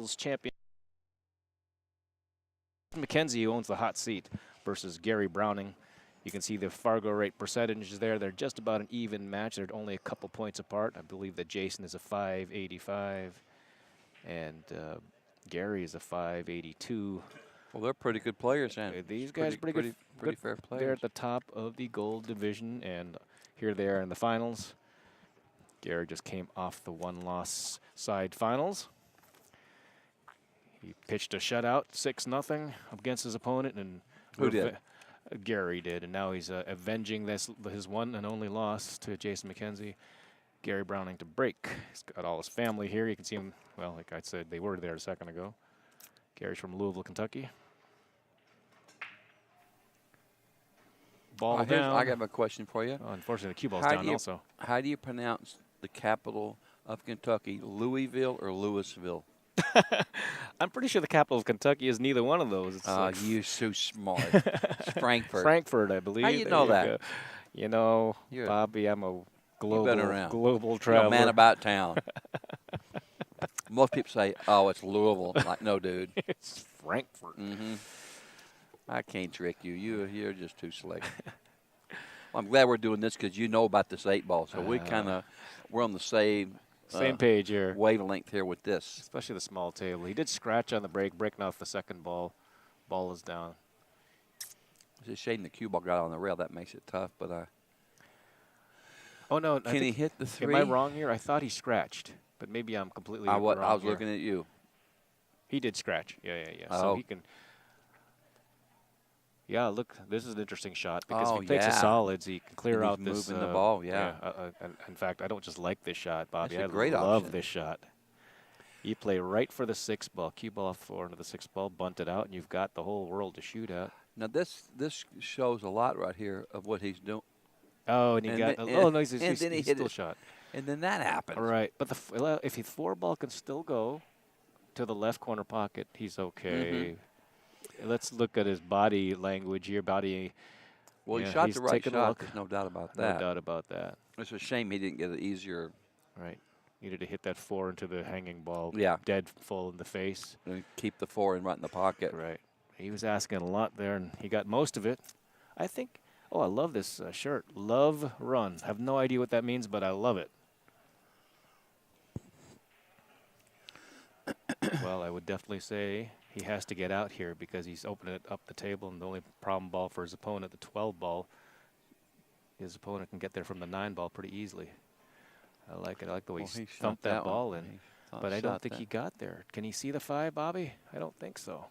Finals champion Mckenzie, who owns the hot seat, versus Gary Browning. You can see the Fargo rate percentages there. They're just about an even match. They're only a couple points apart. I believe that Jason is a 585, and Gary is a 582. Well, they're pretty good players, and these guys pretty good. Pretty fair players. They're at the top of the gold division, and here they are in the finals. Gary just came off the one-loss side finals. He pitched a shutout, 6-0 against his opponent, and who did? Gary did, and now he's avenging his one and only loss to Jason Mckenzie. Gary Browning to break. He's got all his family here. You can see him. Well, like I said, they were there a second ago. Gary's from Louisville, Kentucky. Ball down. I got a question for you. Oh, unfortunately, the cue ball's down also. How do you pronounce the capital of Kentucky, Louisville or Louisville? I'm pretty sure the capital of Kentucky is neither one of those. You're so smart. It's Frankfurt. Frankfurt, I believe. How you know that? Go. You know, Bobby, I'm a global traveler. You're a man about town. Most people say, oh, it's Louisville. Like, no, dude. It's Frankfurt. Mm-hmm. I can't trick you. You're just too slick. Well, I'm glad we're doing this because you know about this 8-ball. So we're on the same page here. Wavelength here with this. Especially the small table. He did scratch on the break, breaking off the second ball. Ball is down. It's a shame the cue ball got on the rail. That makes it tough, but oh, no. Can he hit the 3? Am I wrong here? I thought he scratched, but maybe I'm completely wrong I was here. looking at you. He did scratch. Yeah. Oh. So he can. Yeah, look, this is an interesting shot because if he takes the solids, he can clear out this. Moving the ball, in fact, I don't just like this shot, Bobby. That's a great love option. this shot. You play right for the 6-ball, cue ball off the floor into the 6-ball, bunt it out, and you've got the whole world to shoot at. Now this shows a lot right here of what he's doing. Oh, and he got. He still shot. And then that happens. Right, but if the 4-ball can still go to the left corner pocket, he's okay. Mm-hmm. Let's look at his body language here. Well, he shot the right shot. There's no doubt about that. No doubt about that. It's a shame he didn't get it easier. Right. Needed to hit that 4 into the hanging ball. Yeah. Dead full in the face. And keep the 4 right in the pocket. Right. He was asking a lot there, and he got most of it. I think. Oh, I love this shirt. Love Run. I have no idea what that means, but I love it. Well, I would definitely say he has to get out here because he's opening it up the table, and the only problem ball for his opponent, the 12-ball, his opponent can get there from the 9-ball pretty easily. I like it. I like the way he thumped that ball in, but I don't think he got there. Can he see the 5, Bobby? I don't think so.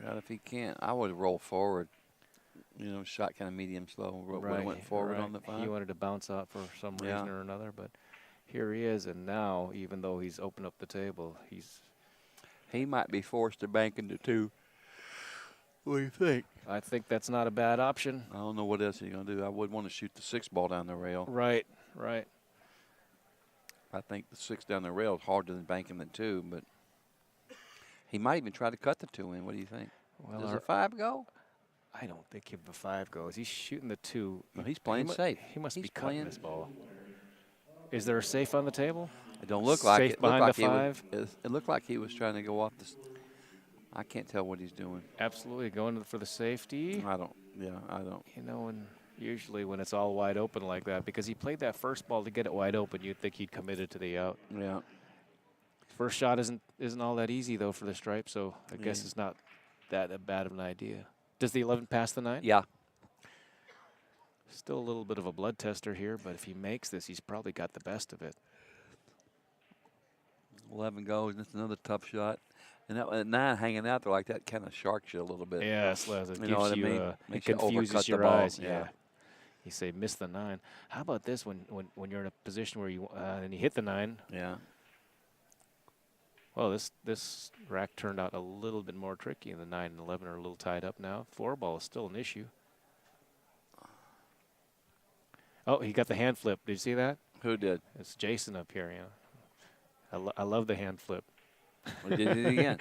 God, if he can't, I would roll forward. Shot kind of medium slow. Went forward on the 5. He wanted to bounce out for some reason or another, but here he is, and now, even though he's opened up the table, he might be forced to bank into 2. What do you think? I think that's not a bad option. I don't know what else he's going to do. I would want to shoot the 6-ball down the rail. Right. I think the 6 down the rail is harder than banking the 2, but he might even try to cut the 2 in. What do you think? Well, does a 5 go? I don't think if the 5 goes. He's shooting the 2. No, he's playing safe. He must be cutting this ball. Is there a safe on the table? It don't look like it. Safe behind the 5? It looked like he was trying to go off the. I can't tell what he's doing. Absolutely, going for the safety. I don't. And usually when it's all wide open like that, because he played that first ball to get it wide open, you'd think he'd committed to the out. Yeah. First shot isn't all that easy though for the stripe, so I guess it's not that bad of an idea. Does the 11 pass the 9? Yeah. Still a little bit of a blood tester here, but if he makes this, he's probably got the best of it. 11 goes, and it's another tough shot. And that 9 hanging out there like that kind of sharks you a little bit. Yeah, it gives it confuses your eyes. Yeah. You say miss the 9. How about this when you're in a position where you and you hit the 9? Yeah. Well, this rack turned out a little bit more tricky, and the 9 and 11 are a little tied up now. 4-ball is still an issue. Oh, he got the hand flip. Did you see that? Who did? It's Jason up here. I love the hand flip. He did it again.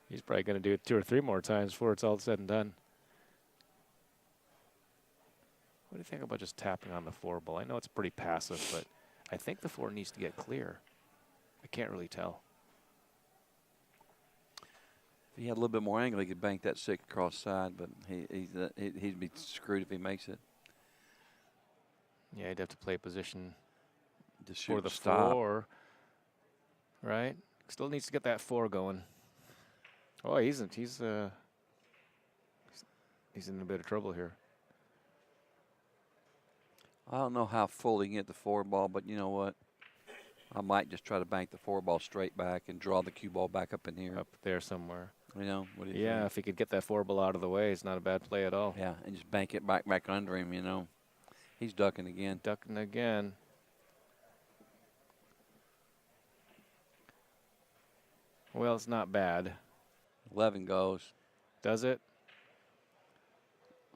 He's probably going to do it 2 or 3 more times before it's all said and done. What do you think about just tapping on the 4-ball? I know it's pretty passive, but I think the 4 needs to get clear. I can't really tell. If he had a little bit more angle, he could bank that 6 across side, but he'd be screwed if he makes it. Yeah, he'd have to play position To shoot for the stop. 4, right? Still needs to get that 4 going. Oh, he's in a bit of trouble here. I don't know how full he can get the 4 ball, but you know what? I might just try to bank the 4 ball straight back and draw the cue ball back up in here. Up there somewhere. You know, what do you Yeah, think? if he could get that 4 ball out of the way, it's not a bad play at all. Yeah, and just bank it back under him, you know. He's ducking again. Ducking again. Well, it's not bad. 11 goes. Does it?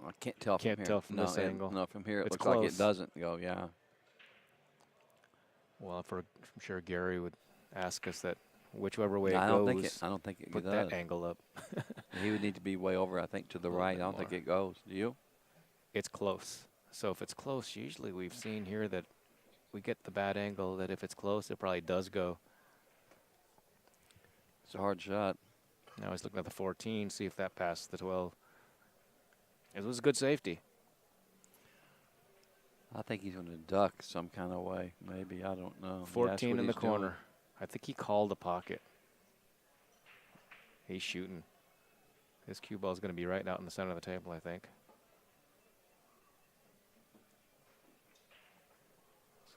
I can't tell Can't from here. tell from this angle. No, from here it It's looks like close. it doesn't go, yeah. Well, I'm sure Gary would ask us that whichever way No, it I goes, don't think it put does. that angle up. He would need to be way over, I think, to the little right. I bit don't think more. it goes. Do you? It's close. So if it's close, usually we've seen here that we get the bad angle, that if it's close, it probably does go. It's a hard shot. Now he's looking at the 14, see if that passes the 12. It was a good safety. I think he's going to duck some kind of way. Maybe, I don't know. Yeah, that's 14 what in the he's doing. corner. I think he called a pocket. He's shooting. His cue ball is going to be right out in the center of the table, I think.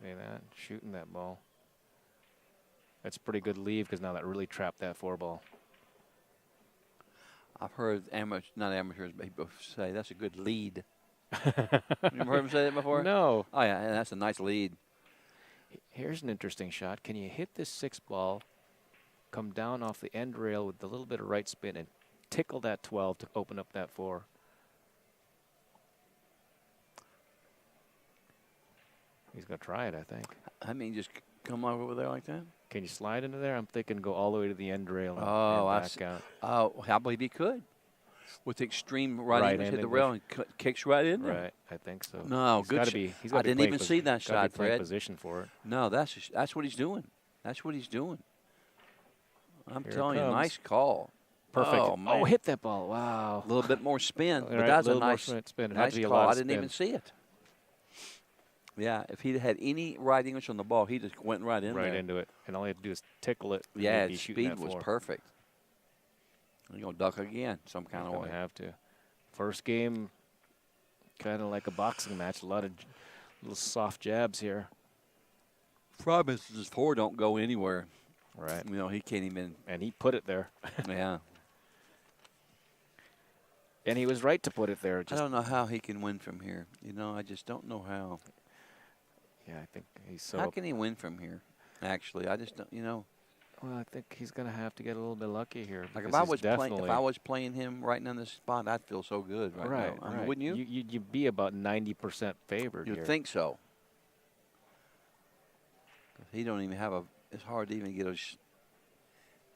See that? Shooting that ball. That's a pretty good leave because now that really trapped that 4 ball. I've heard not amateurs, but people say that's a good lead. You ever heard him say that before? No. Oh, yeah, and that's a nice lead. Here's an interesting shot. Can you hit this 6 ball, come down off the end rail with a little bit of right spin and tickle that 12 to open up that 4? He's going to try it, I think. I mean, just come over there like that? Can you slide into there? I'm thinking go all the way to the end rail and, Oh, I and back see. out. Oh, I believe he could. With extreme right Right angles, hit the English. rail and kicks right in there. Right, I think so. No, He's good gotta shot. be. He's I gotta be didn't playing even see that gotta be shot, playing Fred. position for it. No, that's what he's doing. That's what he's doing. I'm Here it telling you, comes. nice call. Perfect. Oh, man. Hit that ball. Wow. A little bit more spin, All but right, that's a little more nice, spin. It had nice to be a call. lot I of didn't even spin. see it. Yeah, if he'd had any right English on the ball, he just went right in Right there. into it. And all he had to do is tickle it. and Yeah, he'd be his shooting speed that was 4. perfect. He's going to duck again some kind He's of gonna way. have to. First game, kind of like a boxing match. A lot of little soft jabs here. Problem is his 4 don't go anywhere. Right. You know, he can't even. And he put it there. Yeah. And he was right to put it there. I Just, don't know how he can win from here. You know, I just don't know how. yeah, I think he's so. How can he win from here? Actually, I just don't. You know, Well, I think he's going to have to get a little bit lucky here. like because if I was playing him right now in this spot, I'd feel so good right right, now. I mean, right. wouldn't you? You'd be about 90% favored You'd here. think so. He don't even have a. It's hard to even get a.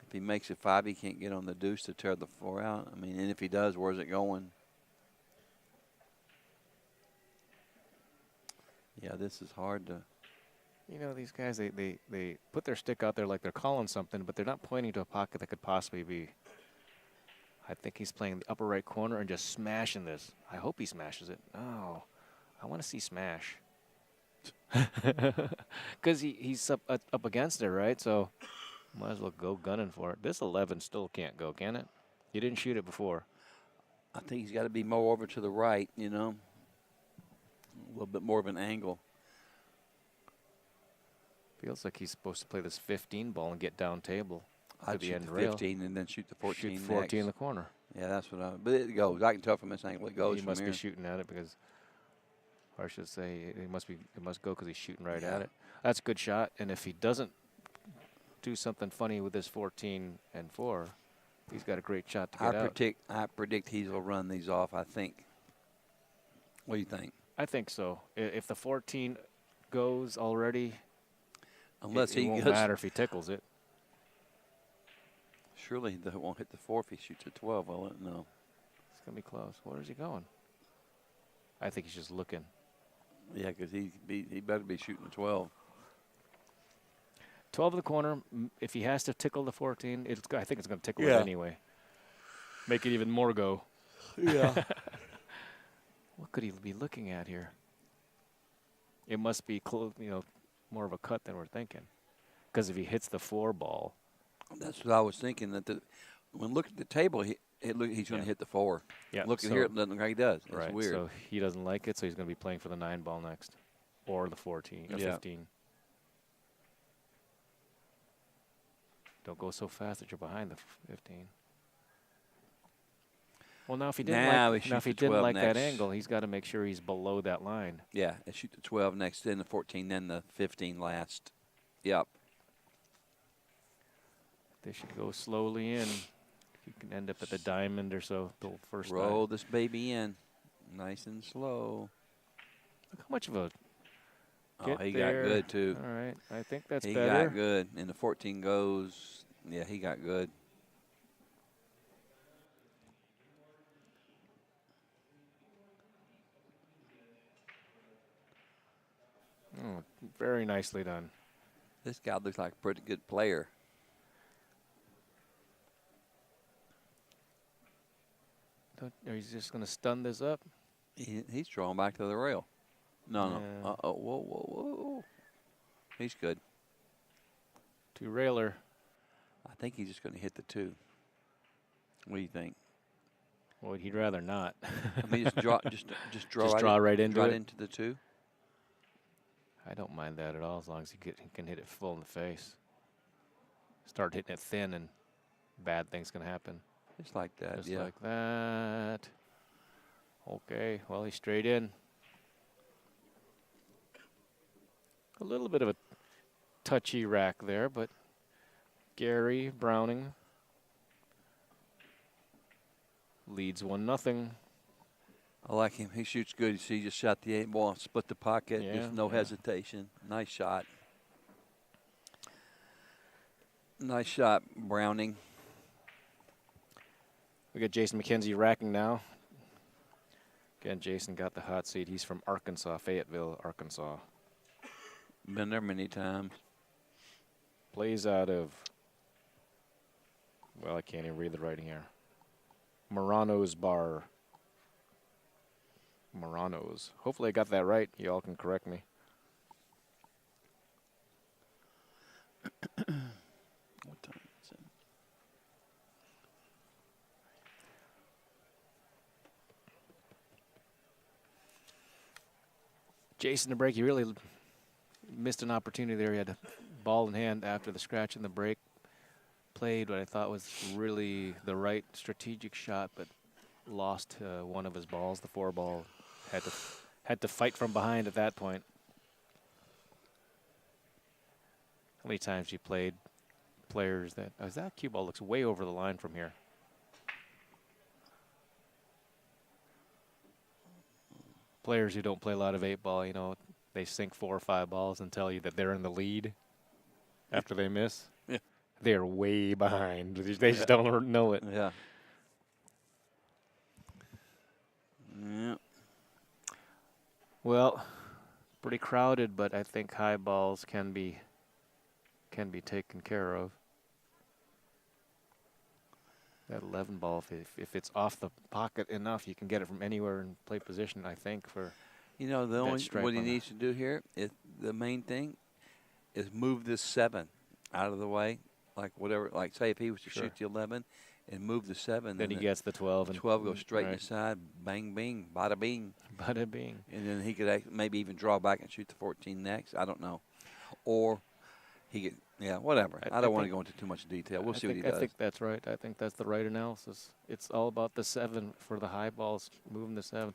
If he makes it 5, he can't get on the deuce to tear the 4 out. I mean, and if he does, where's it going? Yeah, this is hard to. You know, these guys, they put their stick out there like they're calling something, but they're not pointing to a pocket that could possibly be. I think he's playing the upper right corner and just smashing this. I hope he smashes it. Oh, I want to see smash. Because he's up against it, right? So might as well go gunning for it. This 11 still can't go, can it? You didn't shoot it before. I think he's got to be more over to the right, you know. A little bit more of an angle. Feels like he's supposed to play this 15 ball and get down table to I'd the shoot end the rail. 15 and then shoot the 14 Shoot 14 in next. the corner. Yeah, that's what but it goes. I can tell from this angle it goes He from must here. be shooting at it because, or I should say, it must go because he's shooting right Yeah. at it. That's a good shot. And if he doesn't do something funny with this 14 and 4, he's got a great shot to get out. I predict he will run these off, I think. What do you think? I think so. If the 14 goes already, Unless it he won't goes, matter if he tickles it. surely he won't hit the 4 if he shoots a 12, will it? No. It's going to be close. Where is he going? I think he's just looking. Yeah, because he better be shooting a 12. 12 in the corner. If he has to tickle the 14, I think it's going to tickle it Yeah. anyway. Make it even more go. Yeah. What could he be looking at here? It must be more of a cut than we're thinking. Because if he hits the 4 ball. That's what I was thinking. When look at the table, he's going to hit the 4. Yeah. Looking here, it doesn't look like he does. It's right. weird. So he doesn't like it, so he's going to be playing for the 9 ball next. Or the 14 or 15. Don't go so fast that you're behind the 15. Well, now if he didn't like that angle, he's got to make sure he's below that line. Yeah, and shoot the 12 next, then the 14, then the 15 last. Yep. They should go slowly in. You can end up at the diamond or so. The first roll this baby in, nice and slow. Look how much of a he got good too. All right, I think that's better. He got good, and the 14 goes. Yeah, he got good. Oh, very nicely done. This guy looks like a pretty good player. Are you just going to stun this up? He's drawing back to the rail. No. Uh-oh, whoa. He's good. 2 railer. I think he's just going to hit the 2. What do you think? Well, he'd rather not. I mean, just draw right into it. Into the 2. I don't mind that at all, as long as he can hit it full in the face. Start hitting it thin, and bad things can happen. Just like that, Just like that. Okay, well, he's straight in. A little bit of a touchy rack there, but Gary Browning leads 1-0. I like him. He shoots good. You see, he just shot the 8 ball, split the pocket, just no hesitation. Nice shot. Nice shot, Browning. We got Jason Mckenzie racking now. Again, Jason got the hot seat. He's from Arkansas, Fayetteville, Arkansas. Been there many times. Plays out of, well, I can't even read the writing here. Morano's Bar. Morano's. Hopefully I got that right. Y'all can correct me. What time is it? Jason to break. He really missed an opportunity there. He had a ball in hand after the scratch in the break. Played what I thought was really the right strategic shot, but lost one of his balls, the 4 ball. Had to fight from behind at that point. How many times you played players that cue ball looks way over the line from here. Players who don't play a lot of 8 ball, they sink 4 or 5 balls and tell you that they're in the lead after they miss. Yeah. They're way behind. They just don't know it. Yeah. Yeah. Well, pretty crowded, but I think high balls can be taken care of. That 11 ball, if it's off the pocket enough, you can get it from anywhere and play position, I think, for the only what he needs to do here is the main thing is move this 7 out of the way, like whatever. Like say if he was to shoot the 11 and move the 7, then he gets the 12, and 12 goes straight inside, bang, bing, bada bing, bada bing, and then he could maybe even draw back and shoot the 14 next. I don't know, or he could. Yeah, whatever. I don't want to go into too much detail. We'll see what he does. I think that's right. I think that's the right analysis. It's all about the 7 for the high balls, moving the 7.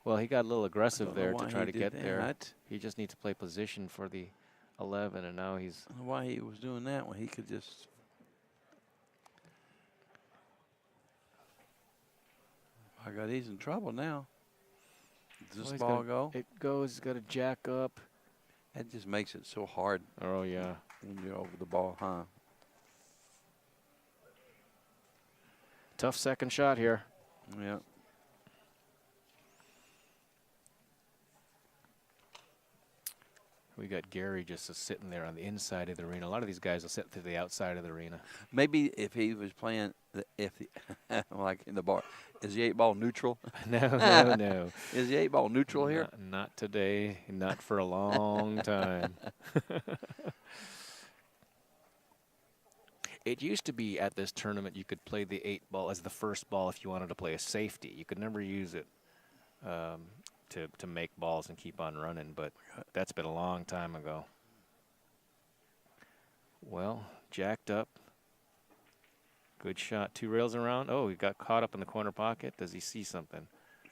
Well, he got a little aggressive there to try to get there. He just needs to play position for the 11, and now he's. I don't know why he was doing that when he could just. I got he's in trouble now. Does this ball go? It goes. He's got to jack up. That just makes it so hard. Oh yeah. When you're over the ball, huh? Tough second shot here. Yeah. We got Gary just sitting there on the inside of the arena. A lot of these guys will sit to the outside of the arena. Maybe if he was playing, like in the bar, is the 8-ball neutral? No. Is the 8-ball neutral here? Not today. Not for a long time. It used to be at this tournament you could play the 8-ball as the first ball if you wanted to play a safety. You could never use it to make balls and keep on running, but that's been a long time ago. Well, jacked up. Good shot. 2 rails around. Oh, he got caught up in the corner pocket. Does he see something?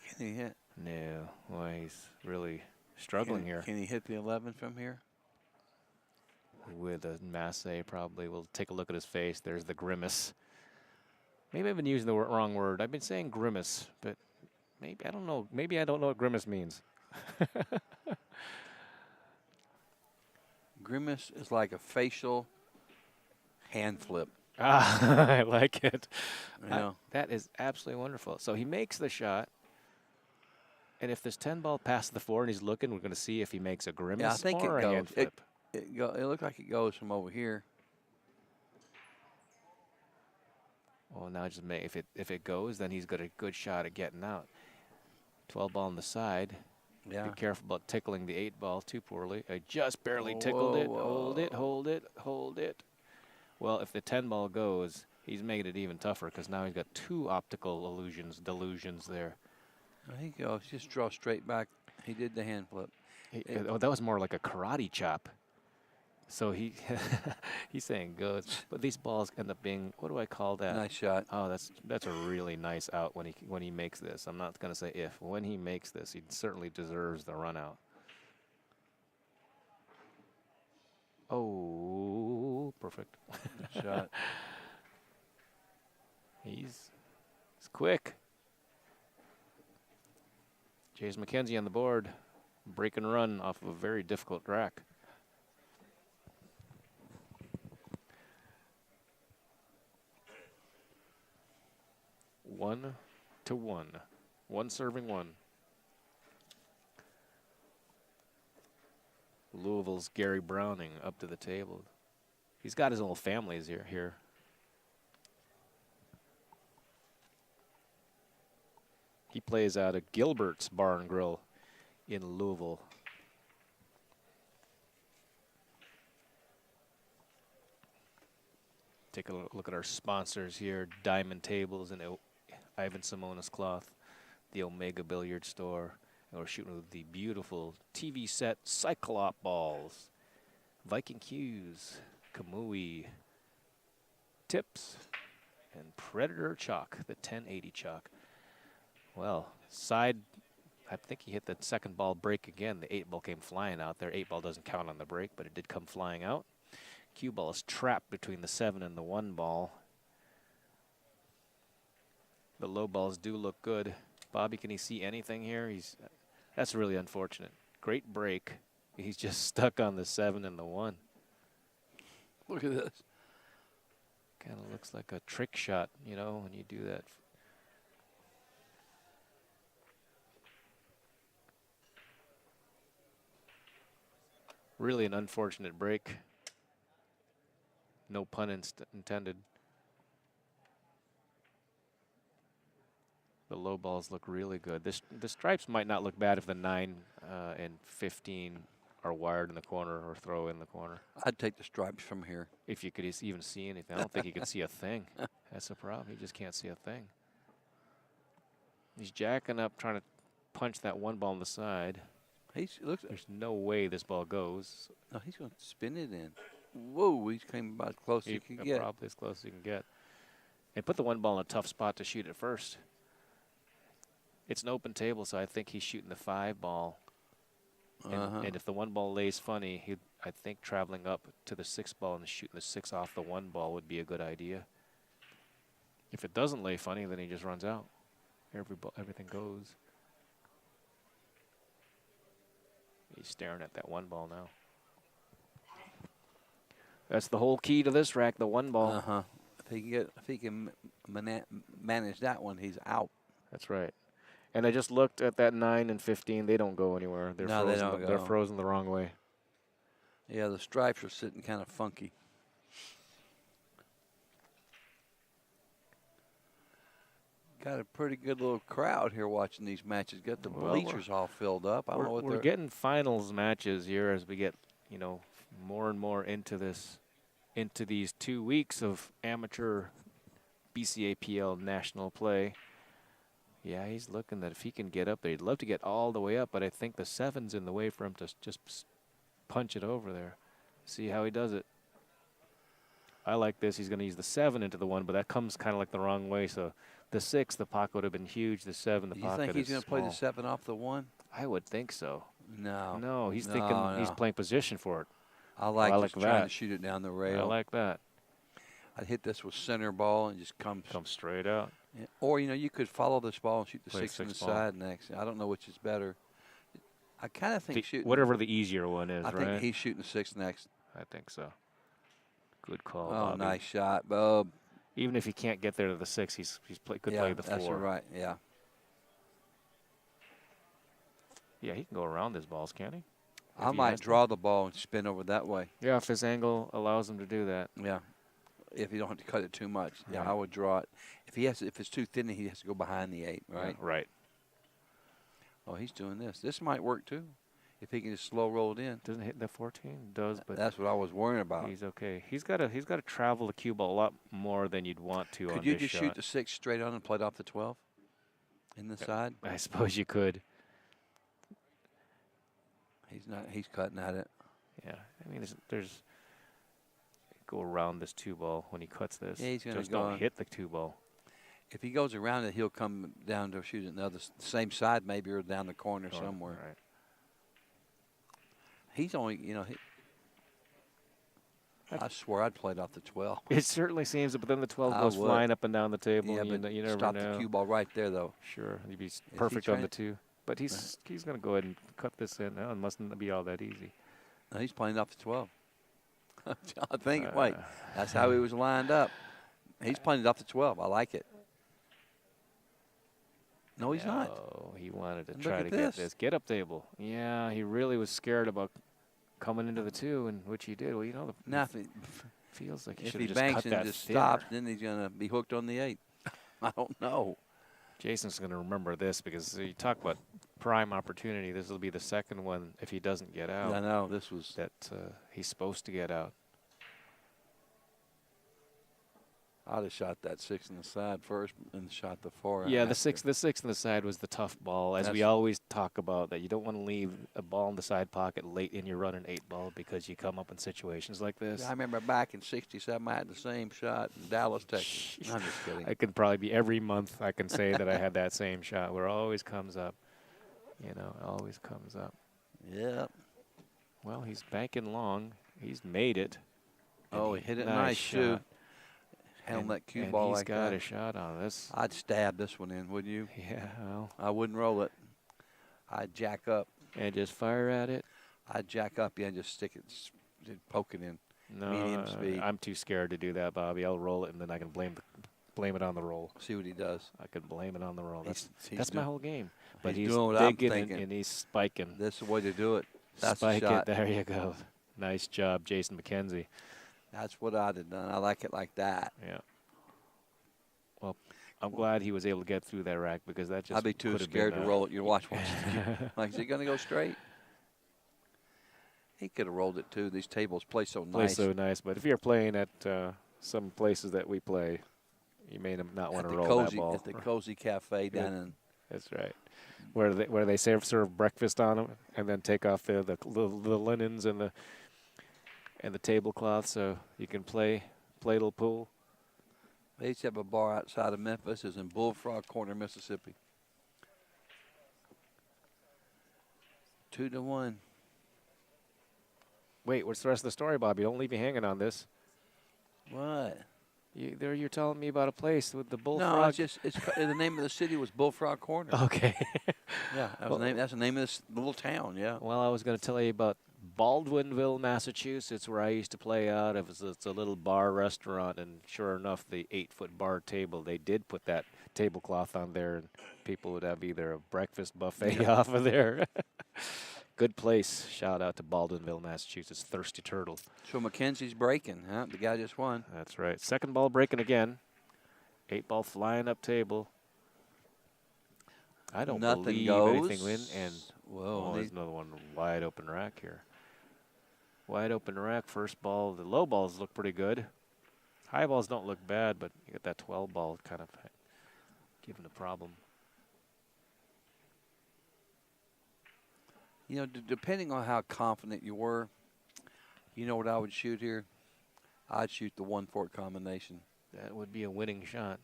Can he hit? No. Well, he's really struggling here. Can he hit the 11 from here? With a Masse, probably. We'll take a look at his face. There's the grimace. Maybe I've been using the wrong word. I've been saying grimace, but maybe I don't know. Maybe I don't know what grimace means. Grimace is like a facial hand flip. Ah, I like it. Yeah. That is absolutely wonderful. So he makes the shot. And if this 10-ball passes the 4 and he's looking, we're going to see if he makes a grimace or a hand flip. It looks like it goes from over here. Well, now just if it goes, then he's got a good shot at getting out. 12-ball on the side. Yeah. Be careful about tickling the 8-ball too poorly. I just barely tickled it. Hold it, hold it, hold it. Well, if the 10-ball goes, he's made it even tougher because now he's got 2 optical delusions there. There you go. Just draw straight back. He did the hand flip. That was more like a karate chop. So he's saying goes, but these balls end up being, what do I call that? Nice shot. Oh, that's a really nice out when he makes this. I'm not going to say if. When he makes this, he certainly deserves the run out. Oh, perfect. Good shot. He's quick. James Mckenzie on the board. Break and run off of a very difficult track. One to one. One serving one. Louisville's Gary Browning up to the table. He's got his whole families here. He plays out of Gilbert's Bar and Grill in Louisville. Take a look at our sponsors here. Diamond Tables and Ivan Simonis cloth. The Omega Billiard Store. And we're shooting with the beautiful TV set Cyclop balls. Viking cues. Kamui. Tips. And Predator chalk. The 1080 chalk. Well, side, I think he hit the second ball break again. The 8-ball came flying out there. 8-ball doesn't count on the break, but it did come flying out. Cue ball is trapped between the 7 and the 1 ball. The low balls do look good. Bobby, can he see anything here? That's really unfortunate. Great break. He's just stuck on the 7 and the 1. Look at this. Kind of looks like a trick shot, you know, when you do that. Really an unfortunate break. No pun intended. The low balls look really good. The stripes might not look bad if the 9 and 15 are wired in the corner or throw in the corner. I'd take the stripes from here. If you could even see anything. I don't think he can see a thing. That's the problem. He just can't see a thing. He's jacking up, trying to punch that 1 ball on the side. There's no way this ball goes. No, he's going to spin it in. Whoa, he came about as close as he could get. Probably as close as he can get. And put the 1 ball in a tough spot to shoot it first. It's an open table, so I think he's shooting the 5 ball. And if the 1 ball lays funny, I think traveling up to the 6 ball and shooting the 6 off the 1 ball would be a good idea. If it doesn't lay funny, then he just runs out. Everything goes. He's staring at that 1 ball now. That's the whole key to this rack, the 1 ball. If he can manage that one, he's out. That's right. And I just looked at that 9 and 15. They don't go anywhere. No, they don't go. They're frozen the wrong way. Yeah, the stripes are sitting kind of funky. Got a pretty good little crowd here watching these matches. Got the bleachers all filled up. I don't know what we're getting finals matches here as we get, you know, more and more into these 2 weeks of amateur BCAPL national play. Yeah, he's looking that if he can get up there, he'd love to get all the way up, but I think the 7's in the way for him to just punch it over there. See how he does it. I like this. He's going to use the 7 into the 1, but that comes kind of like the wrong way. So the 6, the pocket would have been huge. The 7, the pocket is small. You think he's going to play the 7 off the 1? I would think so. No. No, he's thinking he's playing position for it. I like just trying to shoot it down the rail. I like that. I'd hit this with center ball and just come straight out. Yeah. Or, you know, you could follow this ball and shoot the 6 on the side next. I don't know which is better. I kind of think shooting. Whatever the easier one is, right? I think he's shooting the 6 next. I think so. Good call, Oh, Bobby. nice shot, Bub. Even if he can't get there to the 6, could play the 4. That's right, yeah. Yeah, he can go around these balls, can't he? I might draw the ball and spin over that way. Yeah, if his angle allows him to do that. Yeah. If you don't have to cut it too much. Yeah, I would draw it. If it's too thin, he has to go behind the 8, right? Yeah, right. Oh, he's doing this. This might work too. If he can just slow roll it in. Doesn't hit the 14? Does, but that's what I was worrying about. He's okay. He's got to travel the cue ball a lot more than you'd want to on this shot. Could you just shoot the 6 straight on and play it off the 12 in the side? I suppose you could. He's cutting at it. Yeah, I mean, there's go around this 2 ball when he cuts this. Yeah, he's going to just don't hit the 2 ball. If he goes around it, he'll come down to shoot it the same side maybe or down the corner somewhere. Right. He's only, you know, I swear I'd play it off the 12. It certainly seems, but then the 12 goes flying up and down the table. Yeah, and you never stop know. the cue ball right there, though. Sure, he'd be perfect on the 2. But he's going to go ahead and cut this in now. It mustn't be all that easy. No, he's playing off the 12. I think, wait, that's how he was lined up. He's playing it off the 12. I like it. No, he's not. Oh, he wanted to try to get this get-up table. Yeah, he really was scared about coming into the 2, and which he did. Well, you know, nothing feels like he if should he have just banks cut and that just thinner. stops, then he's going to be hooked on the 8. I don't know. Jason's going to remember this because you talk about prime opportunity. This will be the second one if he doesn't get out. I know. This was that he's supposed to get out. I'd have shot that 6 on the side first and shot the 4. Yeah, the 6 on the side was the tough ball, as we always talk about, that you don't want to leave a ball in the side pocket late in your running 8 ball because you come up in situations like this. I remember back in '67, I had the same shot in Dallas, Texas. I'm just kidding. I could probably be every month I can say that I had that same shot where it always comes up. You know, it always comes up. Yeah. Well, he's banking long. He's made it. Oh, he hit it nice too. Handle that cue ball like that. He's got a shot on this. I'd stab this one in, wouldn't you? Yeah, well. I wouldn't roll it. I'd jack up. And just fire at it? I'd jack up, and just stick it, poke it in. No, medium speed. I'm too scared to do that, Bobby. I'll roll it, and then I can blame it on the roll. See what he does. I can blame it on the roll. That's my whole game. But he's doing what I'm digging thinking. and he's spiking. That's the way to do it. That's Spike the shot. it. There you go. Nice job, Jason Mckenzie. That's what I'd have done. I like it like that. Yeah. Well, I'm glad he was able to get through that rack because that just I'd be too scared to roll it. You watch. Like, is he going to go straight? He could have rolled it too. These tables play so nice. But if you're playing at some places that we play, you may not want to roll that ball. At the Cozy Cafe down in. That's right. Where they serve breakfast on them and then take off the linens and the tablecloth so you can play a little pool. They used to have a bar outside of Memphis. It's in Bullfrog Corner, Mississippi. 2-1. Wait, what's the rest of the story, Bobby? Don't leave me hanging on this. What? You're telling me about a place with the Bullfrog. No, it's the name of the city was Bullfrog Corner. Okay. Yeah, that's the name of this little town. Yeah. Well, I was going to tell you about Baldwinville, Massachusetts, where I used to play out. It's a little bar restaurant, and sure enough, the 8-foot bar table, they did put that tablecloth on there, and people would have either a breakfast buffet off of there. Good place. Shout out to Baldwinville, Massachusetts. Thirsty Turtle. So Mckenzie's breaking, huh? The guy just won. That's right. Second ball breaking again. 8-ball flying up table. I don't believe anything win. And whoa, there's another one wide open rack here. Wide open rack. First ball. The low balls look pretty good. High balls don't look bad, but you get that 12 ball kind of giving a problem. You know, depending on how confident you were, you know what I would shoot here? I'd shoot the 1-4 combination. That would be a winning shot.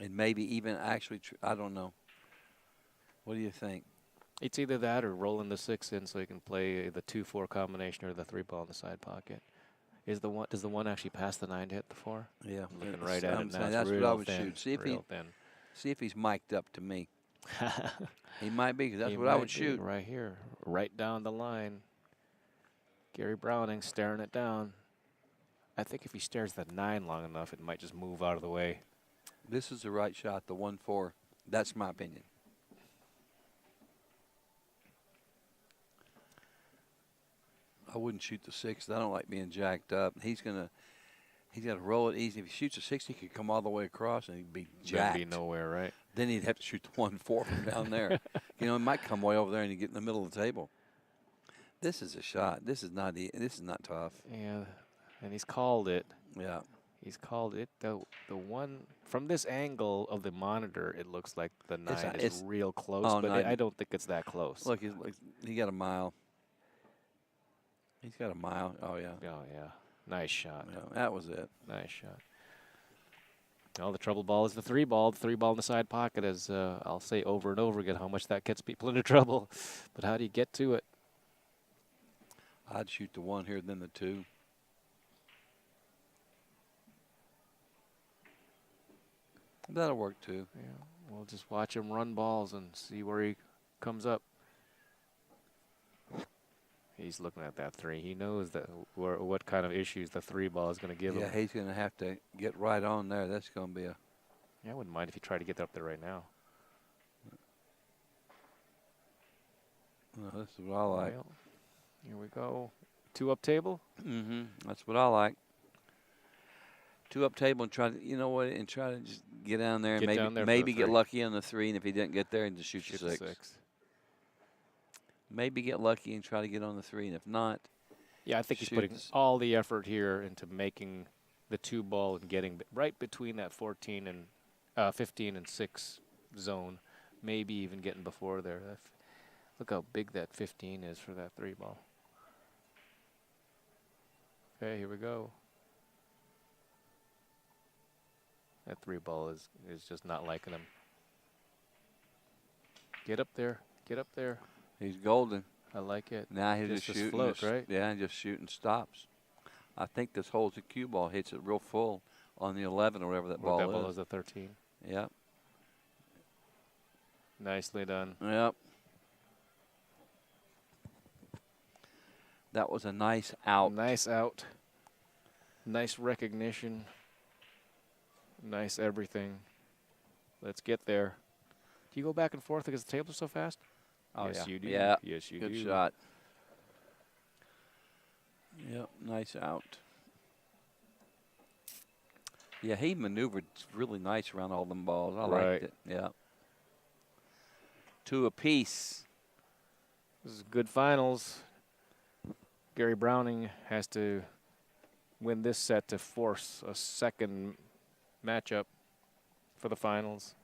And maybe even actually, I don't know. What do you think? It's either that or rolling the 6 in so you can play the 2-4 combination or the 3-ball in the side pocket. Does the 1 actually pass the 9 to hit the 4? Yeah. I'm looking right at it now. That's what I would shoot. See if he's mic'd up to me. He might be, because that's what I would shoot. Right here, right down the line. Gary Browning staring it down. I think if he stares the 9 long enough, it might just move out of the way. This is the right shot, the 1-4. That's my opinion. I wouldn't shoot the 6. I don't like being jacked up. He's got to roll it easy. If he shoots a 6, he could come all the way across and he'd be jacked. That'd be nowhere, right? Then he'd have to shoot the 1-4 from down there. You know, he might come way over there and you get in the middle of the table. This is a shot. This is not tough. Yeah, and he's called it. Yeah. He's called it. The one from this angle of the monitor, it looks like the 9 is real close, but I don't think it's that close. Look, he got a mile. He's got a mile. Oh, yeah. Oh, yeah. Nice shot. Yeah, that was it. Nice shot. Well, the trouble ball is the 3-ball. The 3-ball in the side pocket is, I'll say over and over again how much that gets people into trouble. But how do you get to it? I'd shoot the 1 here, then the 2. That'll work, too. Yeah, we'll just watch him run balls and see where he comes up. He's looking at that 3. He knows that what kind of issues the 3-ball is going to give him. Yeah, he's going to have to get right on there. That's going to be a... Yeah, I wouldn't mind if he tried to get up there right now. Well, this is what I like. Well, here we go. 2-up table? Mm-hmm. That's what I like. 2-up table and try to, you know what, and try to just get down there and maybe get lucky on the 3, and if he didn't get there, and just shoot the 6. Maybe get lucky and try to get on the 3, and if not, yeah, I think he's putting all the effort here into making the 2-ball and getting right between that 15 and 6 zone. Maybe even getting before there. Look how big that 15 is for that 3-ball. Okay, here we go. That 3-ball is just not liking him. Get up there. Get up there. He's golden. I like it. Now he just shoots, float, right? Yeah, and just shoot and stops. I think this holds the cue ball, hits it real full on the 11 or whatever that ball is. That ball is a 13. Yep. Nicely done. Yep. That was a nice out. Nice out. Nice recognition. Nice everything. Let's get there. Do you go back and forth because the tables are so fast? Oh, yes, yeah. you do. Yeah. Yes, you do. Good shot. Yep, nice out. Yeah, he maneuvered really nice around all them balls. I liked it. Yeah. 2 apiece. This is good finals. Gary Browning has to win this set to force a second matchup for the finals.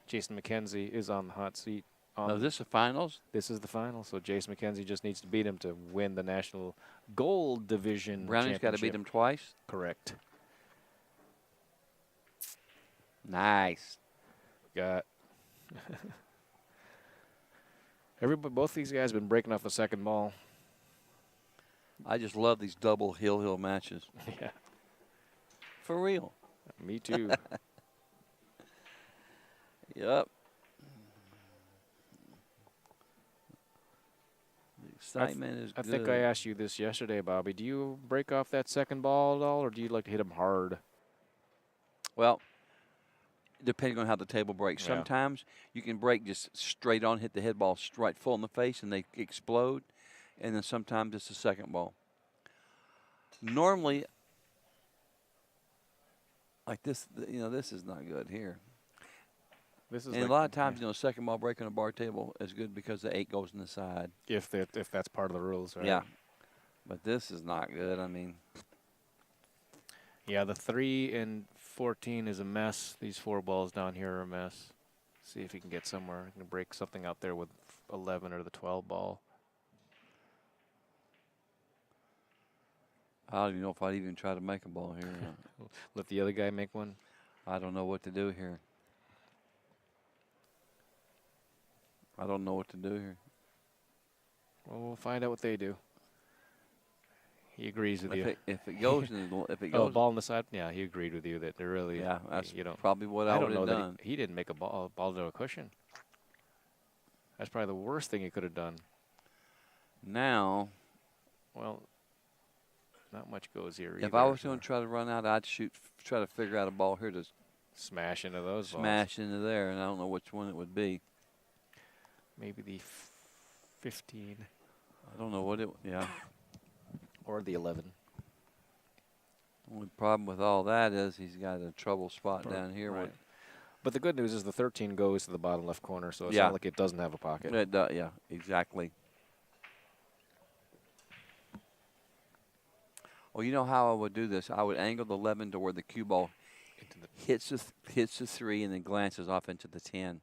Jason Mckenzie is on the hot seat. Is this the finals? This is the final, so Jason Mckenzie just needs to beat him to win the National Gold Division Browning's got to beat him twice? Correct. Nice. Got both these guys have been breaking off the second ball. I just love these double hill matches. Yeah. For real. Me too. Yep. Excitement is good. I think I asked you this yesterday, Bobby. Do you break off that second ball at all, or do you like to hit them hard? Well, depending on how the table breaks. Yeah. Sometimes you can break just straight on, hit the head ball right full in the face, and they explode. And then sometimes it's the second ball. Normally, like this, this is not good here. This is and like, a lot of times, second ball break on a bar table is good because the 8 goes in the side. If that's part of the rules, right? Yeah. But this is not good. I mean. Yeah, the 3 and 14 is a mess. These 4 balls down here are a mess. See if he can get somewhere. He can break something out there with 11 or the 12 ball. I don't even know if I'd even try to make a ball here. Let the other guy make one. I don't know what to do here. I don't know what to do here. Well, we'll find out what they do. He agrees with you. If it goes, if it goes, ball on the side. Yeah, he agreed with you that they're really. Yeah, that's probably what I would have done. He didn't make a ball to a cushion. That's probably the worst thing he could have done. Now, well, not much goes here. If I was going to try to run out, I'd try to figure out a ball here to smash into those. Smash into there, and I don't know which one it would be. Maybe the 15. I don't know what it. Yeah. Or the 11. Only problem with all that is he's got a trouble spot down here. Right. But the good news is the 13 goes to the bottom left corner, so it's not like it doesn't have a pocket. It does, yeah, exactly. Well, you know how I would do this? I would angle the 11 to where the cue ball hits the 3 and then glances off into the 10.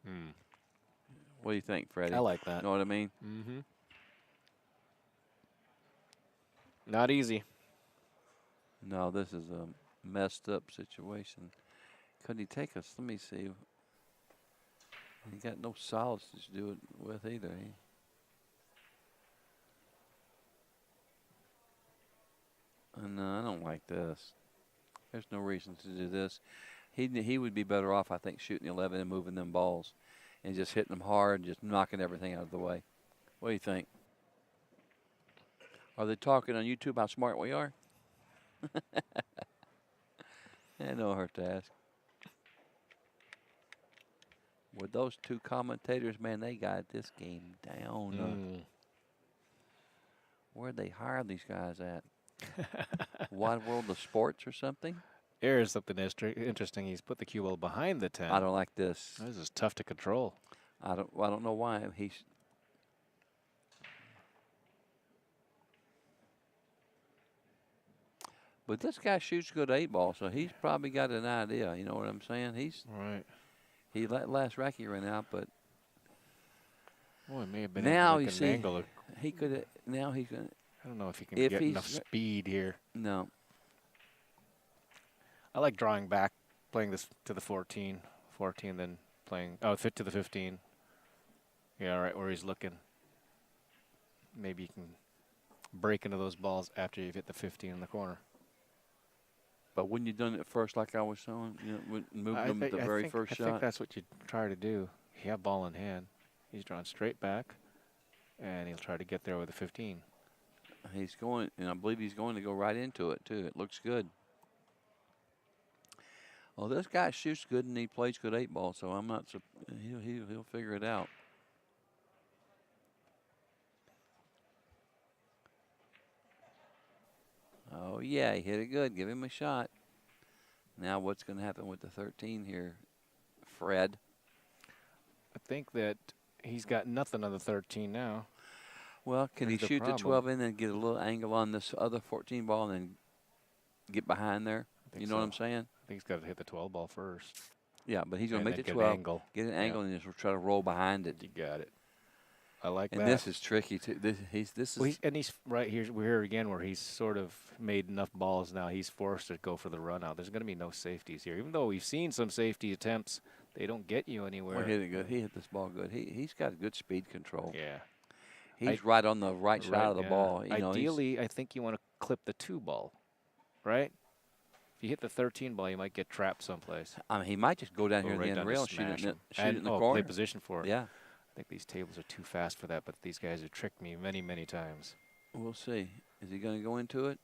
What do you think, Freddie? I like that. You know what I mean? Mm-hmm. Not easy. No, this is a messed up situation. Could he take us? Let me see. He got no solids to do it with either. No, I don't like this. There's no reason to do this. He would be better off, I think, shooting the 11 and moving them balls and just hitting them hard and just knocking everything out of the way. What do you think? Are they talking on YouTube how smart we are? No hurt to ask. With those two commentators, man, they got this game down. Where'd they hire these guys at? Wide World of Sports or something? Here's something interesting. He's put the cue ball behind the 10. I don't like this. This is tough to control. I don't know why he's. But this guy shoots good 8-ball, so he's probably got an idea. You know what I'm saying? Right. He let last racket run out, but boy, it may have been now like an angle. He could. Now he's gonna. I don't know if he can get enough speed here. No. I like drawing back, playing this to the 14, then playing fit to the 15. Yeah, right where he's looking. Maybe you can break into those balls after you've hit the 15 in the corner. But wouldn't you done it first, like I was showing? Moving them at the very first shot. I think that's what you try to do. You have ball in hand. He's drawn straight back, and he'll try to get there with a 15. He's going, and I believe he's going to go right into it too. It looks good. Well, this guy shoots good and he plays good 8-ball, so I'm not. He'll figure it out. Oh yeah, he hit it good. Give him a shot. Now what's going to happen with the 13 here, Fred? I think that he's got nothing on the 13 now. Well, can he shoot the 12 in and get a little angle on this other 14 ball and then get behind there? You know what I'm saying? I think he's got to hit the 12 ball first. Yeah, but he's going to make the 12, get an angle, and just try to roll behind it. You got it. I like that. And this is tricky too. He's right here. We're here again where he's sort of made enough balls now. He's forced to go for the run out. There's going to be no safeties here, even though we've seen some safety attempts. They don't get you anywhere. Well, he hit it good. He hit this ball good. He's got good speed control. Yeah. He's right on the right side of the ball. Ideally, I think you want to clip the 2 ball, right? If you hit the 13 ball, you might get trapped someplace. I mean, he might just go down here to the end rail and shoot it in the corner. Play position for it. Yeah. I think these tables are too fast for that, but these guys have tricked me many, many times. We'll see. Is he going to go into it?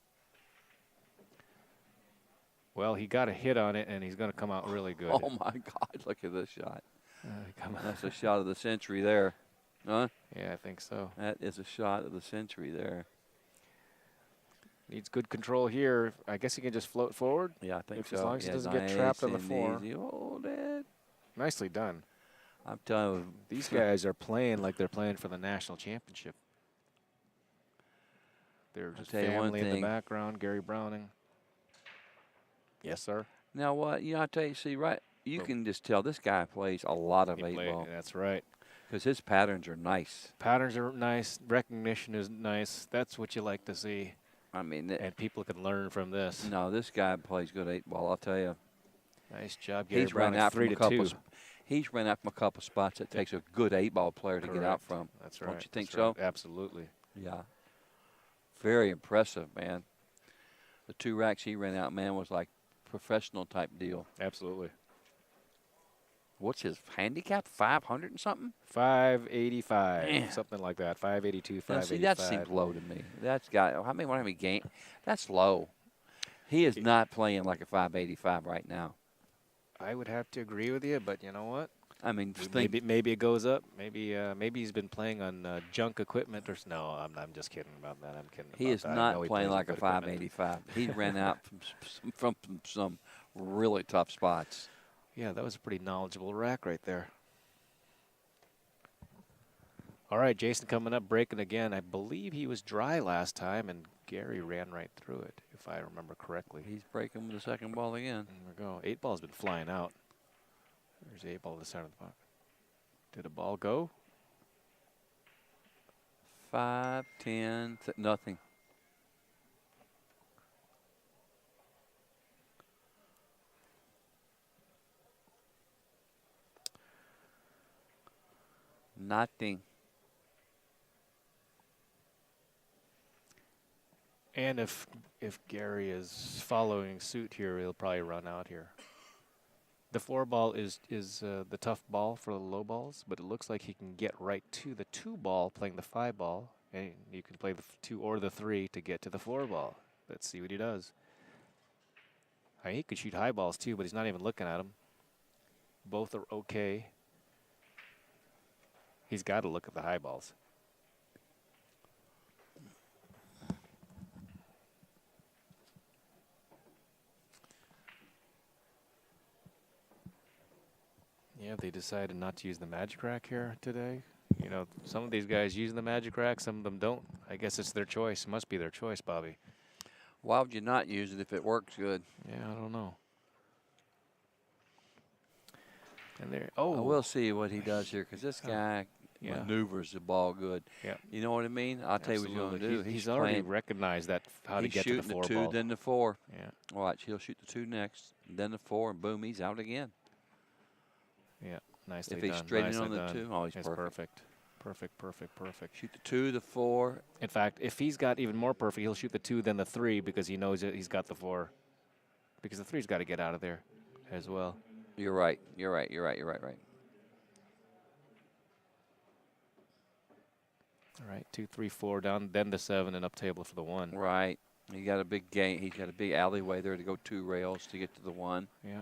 Well, he got a hit on it, and he's going to come out really good. Oh, my God. Look at this shot. That's a shot of the century there. Huh? Yeah, I think so. That is a shot of the century there. Needs good control here. I guess he can just float forward. Yeah, I think so. As long as he doesn't get trapped on the 4. Hold it. Nicely done. I'm telling you. These guys are playing like they're playing for the national championship. They're just family in the background. Gary Browning. Yes, sir. Now what? I tell you, see, right? You can just tell this guy plays a lot of 8-ball. That's right. Because his patterns are nice. Patterns are nice. Recognition is nice. That's what you like to see. I mean, and people can learn from this. No, this guy plays good 8-ball. I'll tell you. Nice job, Gary. He's run out from a couple. He's run out from a couple spots. It takes a good 8-ball player to get out from. That's right. Don't you think so? Right. Absolutely. Yeah. Very impressive, man. The 2 racks he ran out, man, was like professional type deal. Absolutely. What's his handicap? 500 and something? 585, something like that. 582, 585. See, that seems low to me. That's got how many game? That's low. He is not playing like a 585 right now. I would have to agree with you, but you know what? I mean, maybe it goes up. Maybe he's been playing on junk equipment or no. I'm just kidding about that. I'm kidding. He is not playing like a 585. He ran out from some really tough spots. Yeah, that was a pretty knowledgeable rack right there. All right, Jason coming up, breaking again. I believe he was dry last time, and Gary ran right through it, if I remember correctly. He's breaking with the second ball again. There we go. 8-ball's been flying out. There's the 8-ball to the center of the pocket. Did a ball go? 5, 10, nothing. Nothing. And if Gary is following suit here, he'll probably run out here. The 4-ball is the tough ball for the low balls, but it looks like he can get right to the 2-ball playing the 5-ball, and you can play the 2 or the 3 to get to the 4-ball. Let's see what he does. He could shoot high balls too, but he's not even looking at them. Both are okay. He's got to look at the high balls. Yeah, they decided not to use the magic rack here today. You know, some of these guys use the magic rack, some of them don't. I guess it's their choice. It must be their choice, Bobby. Why would you not use it if it works good? Yeah, I don't know. And there, I will see what he does here because this guy maneuvers the ball good. Yeah. You know what I mean? I'll tell you what he's going to do. He's already recognized that how to get to the 4 ball. He's shooting the 2, then the 4. Yeah. Watch, he'll shoot the 2 next, then the 4, and boom, he's out again. Yeah, nicely done. If he's straight in on the 2, oh, he's perfect. Perfect. Shoot the 2, the 4. In fact, if he's got even more perfect, he'll shoot the 2, then the 3 because he knows that he's got the 4. Because the 3's got to get out of there as well. You're right. Right. All right, 2, 3, 4 down, then the 7 and up table for the 1. Right. He got a big gate. He's got a big alleyway there to go 2 rails to get to the 1. Yeah.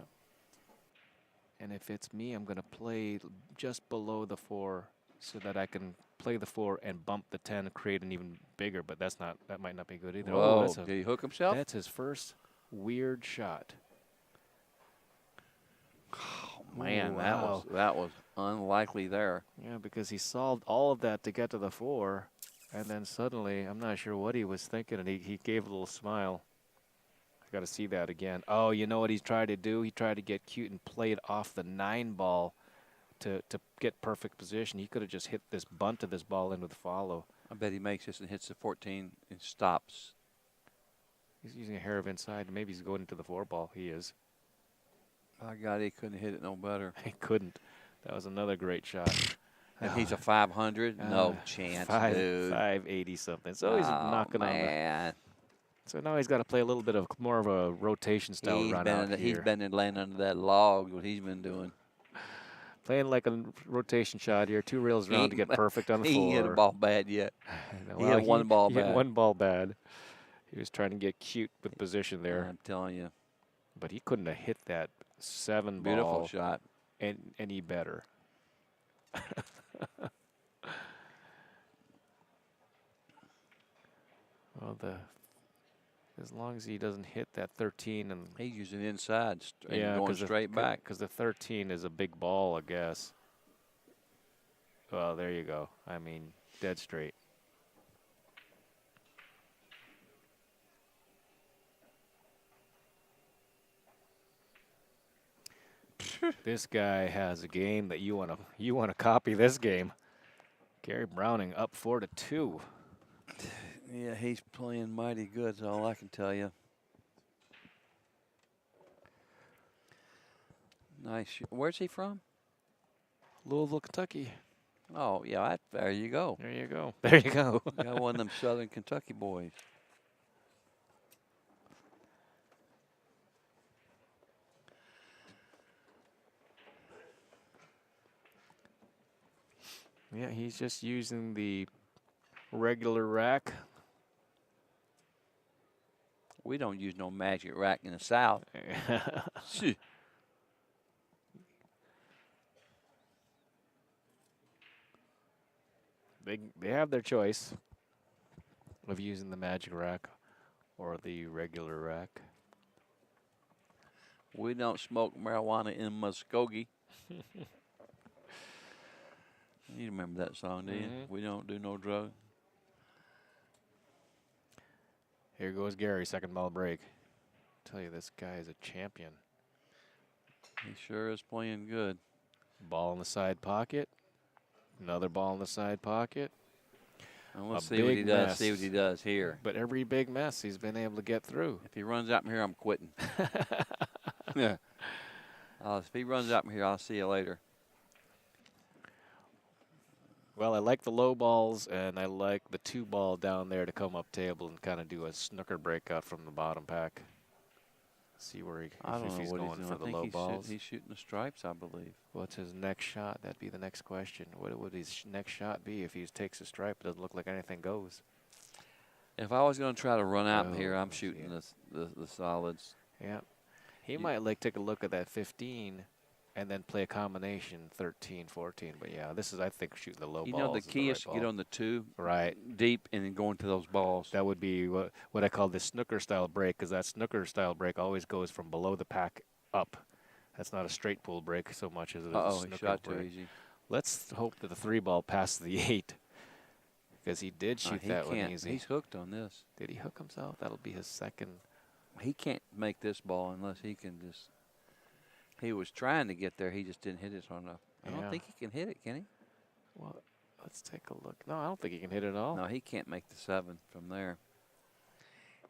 And if it's me, I'm going to play just below the 4 so that I can play the 4 and bump the 10 and create an even bigger, but that might not be good either. Whoa, did he hook himself? That's his first weird shot. Oh, man, wow. that was unlikely there. Yeah, because he solved all of that to get to the 4, and then suddenly, I'm not sure what he was thinking, and he gave a little smile. I got to see that again. Oh, you know what he's tried to do? He tried to get cute and play it off the 9-ball to get perfect position. He could have just hit this bunt of this ball into the follow. I bet he makes this and hits the 14 and stops. He's using a hair of inside. Maybe he's going into the 4-ball. He is. My God, he couldn't hit it no better. He couldn't. That was another great shot. And he's a 500? No chance, dude. 580 something. So he's knocking on the. So now he's got to play a little bit of more of a rotation style run out here. He's been laying under that log, what he's been doing. Playing like a rotation shot here, 2 rails around to get perfect on the 4. He ain't hit a ball bad yet. Well, he hit one ball bad. He hit 1 ball bad. He was trying to get cute with position there. I'm telling you. But he couldn't have hit that 7 ball. Beautiful shot. Any better. Well, as long as he doesn't hit that 13 and he's using inside and yeah, going straight back. Because the 13 is a big ball, I guess. Well, there you go. I mean, dead straight. This guy has a game that you wanna copy this game. Gary Browning up 4-2. Yeah, he's playing mighty good. That's all I can tell you. Nice. Where's he from? Louisville, Kentucky. Oh, yeah, there you go. There you go. There you go. Got one of them Southern Kentucky boys. Yeah, he's just using the regular rack. We don't use no magic rack in the South. They have their choice of using the magic rack or the regular rack. We don't smoke marijuana in Muskogee. You remember that song, do you? We don't do no drugs. Here goes Gary, second ball break. Tell you, this guy is a champion. He sure is playing good. Ball in the side pocket. Another ball in the side pocket. And we'll see what he does. See what he does here. But every big mess he's been able to get through. If he runs out from here, I'm quitting. Yeah. If he runs out from here, I'll see you later. Well, I like the low balls, and I like the 2-ball down there to come up table and kind of do a snooker breakout from the bottom pack. See where if he's going for the low balls. He's shooting the stripes, I believe. What's his next shot? That'd be the next question. What would his next shot be if he takes a stripe? It doesn't look like anything goes. If I was going to try to run out here, I'm shooting the solids. Yeah. He might take a look at that 15 and then play a combination 13, 14. But yeah, this is, I think, shooting the low balls. You know, the key is to get on the 2 deep and then go into those balls. That would be what I call the snooker style break, because that snooker style break always goes from below the pack up. That's not a straight pull break so much as it is a snooker he shot break. too easy. Let's hope that the 3-ball passes the 8, because he did shoot that one easy. He's hooked on this. Did he hook himself? That'll be his second. He can't make this ball unless he can just. He was trying to get there. He just didn't hit it hard enough. I don't think he can hit it, can he? Well, let's take a look. No, I don't think he can hit it at all. No, he can't make the 7 from there.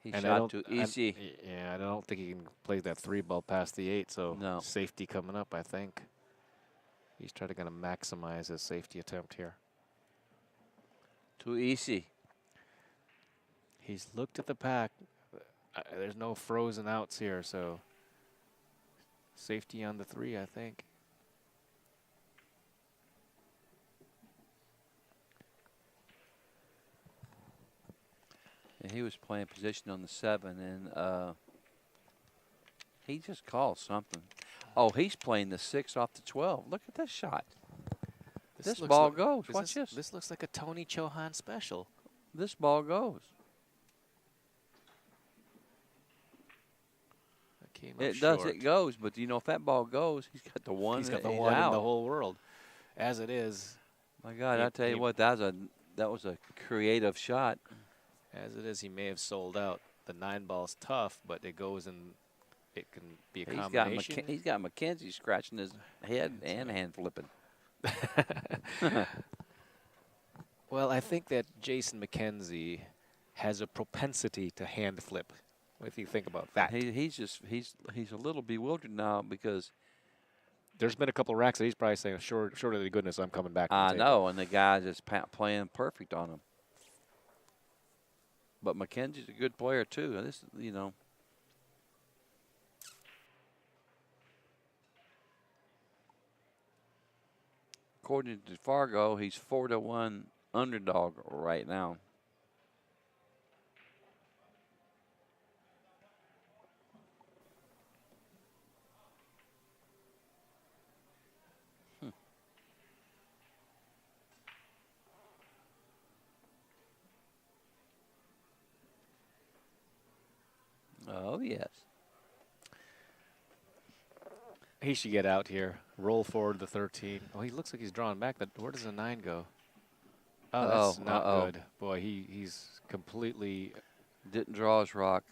He shot too easy. Yeah, I don't think he can play that 3-ball past the 8, so no. Safety coming up, I think. He's trying to maximize his safety attempt here. Too easy. He's looked at the pack. There's no frozen outs here, so safety on the 3, I think. And he was playing position on the 7, and he just called something. Oh, he's playing the 6 off the 12. Look at this shot. This ball goes. Watch this. This looks like a Tony Chohan special. This ball goes. It does. It goes. But you know, if that ball goes, he's got the one. He's got the one in the whole world. As it is. My God, I tell you what, that was a creative shot. As it is, he may have sold out. The 9-ball's tough, but it goes and it can be a combination. He's got Mckenzie scratching his head and hand flipping. Well, I think that Jason Mckenzie has a propensity to hand flip. What do you think about that? He's a little bewildered now because there's been a couple of racks that he's probably saying, short of the goodness, I'm coming back. I know, and the guy's just playing perfect on him. But Mckenzie's a good player too. This, you know. According to Fargo, he's 4-1 underdog right now. Oh, yes. He should get out here. Roll forward the 13. Oh, he looks like he's drawing back. Where does the 9 go? Oh, that's not good. Boy, he's completely... Didn't draw his rock.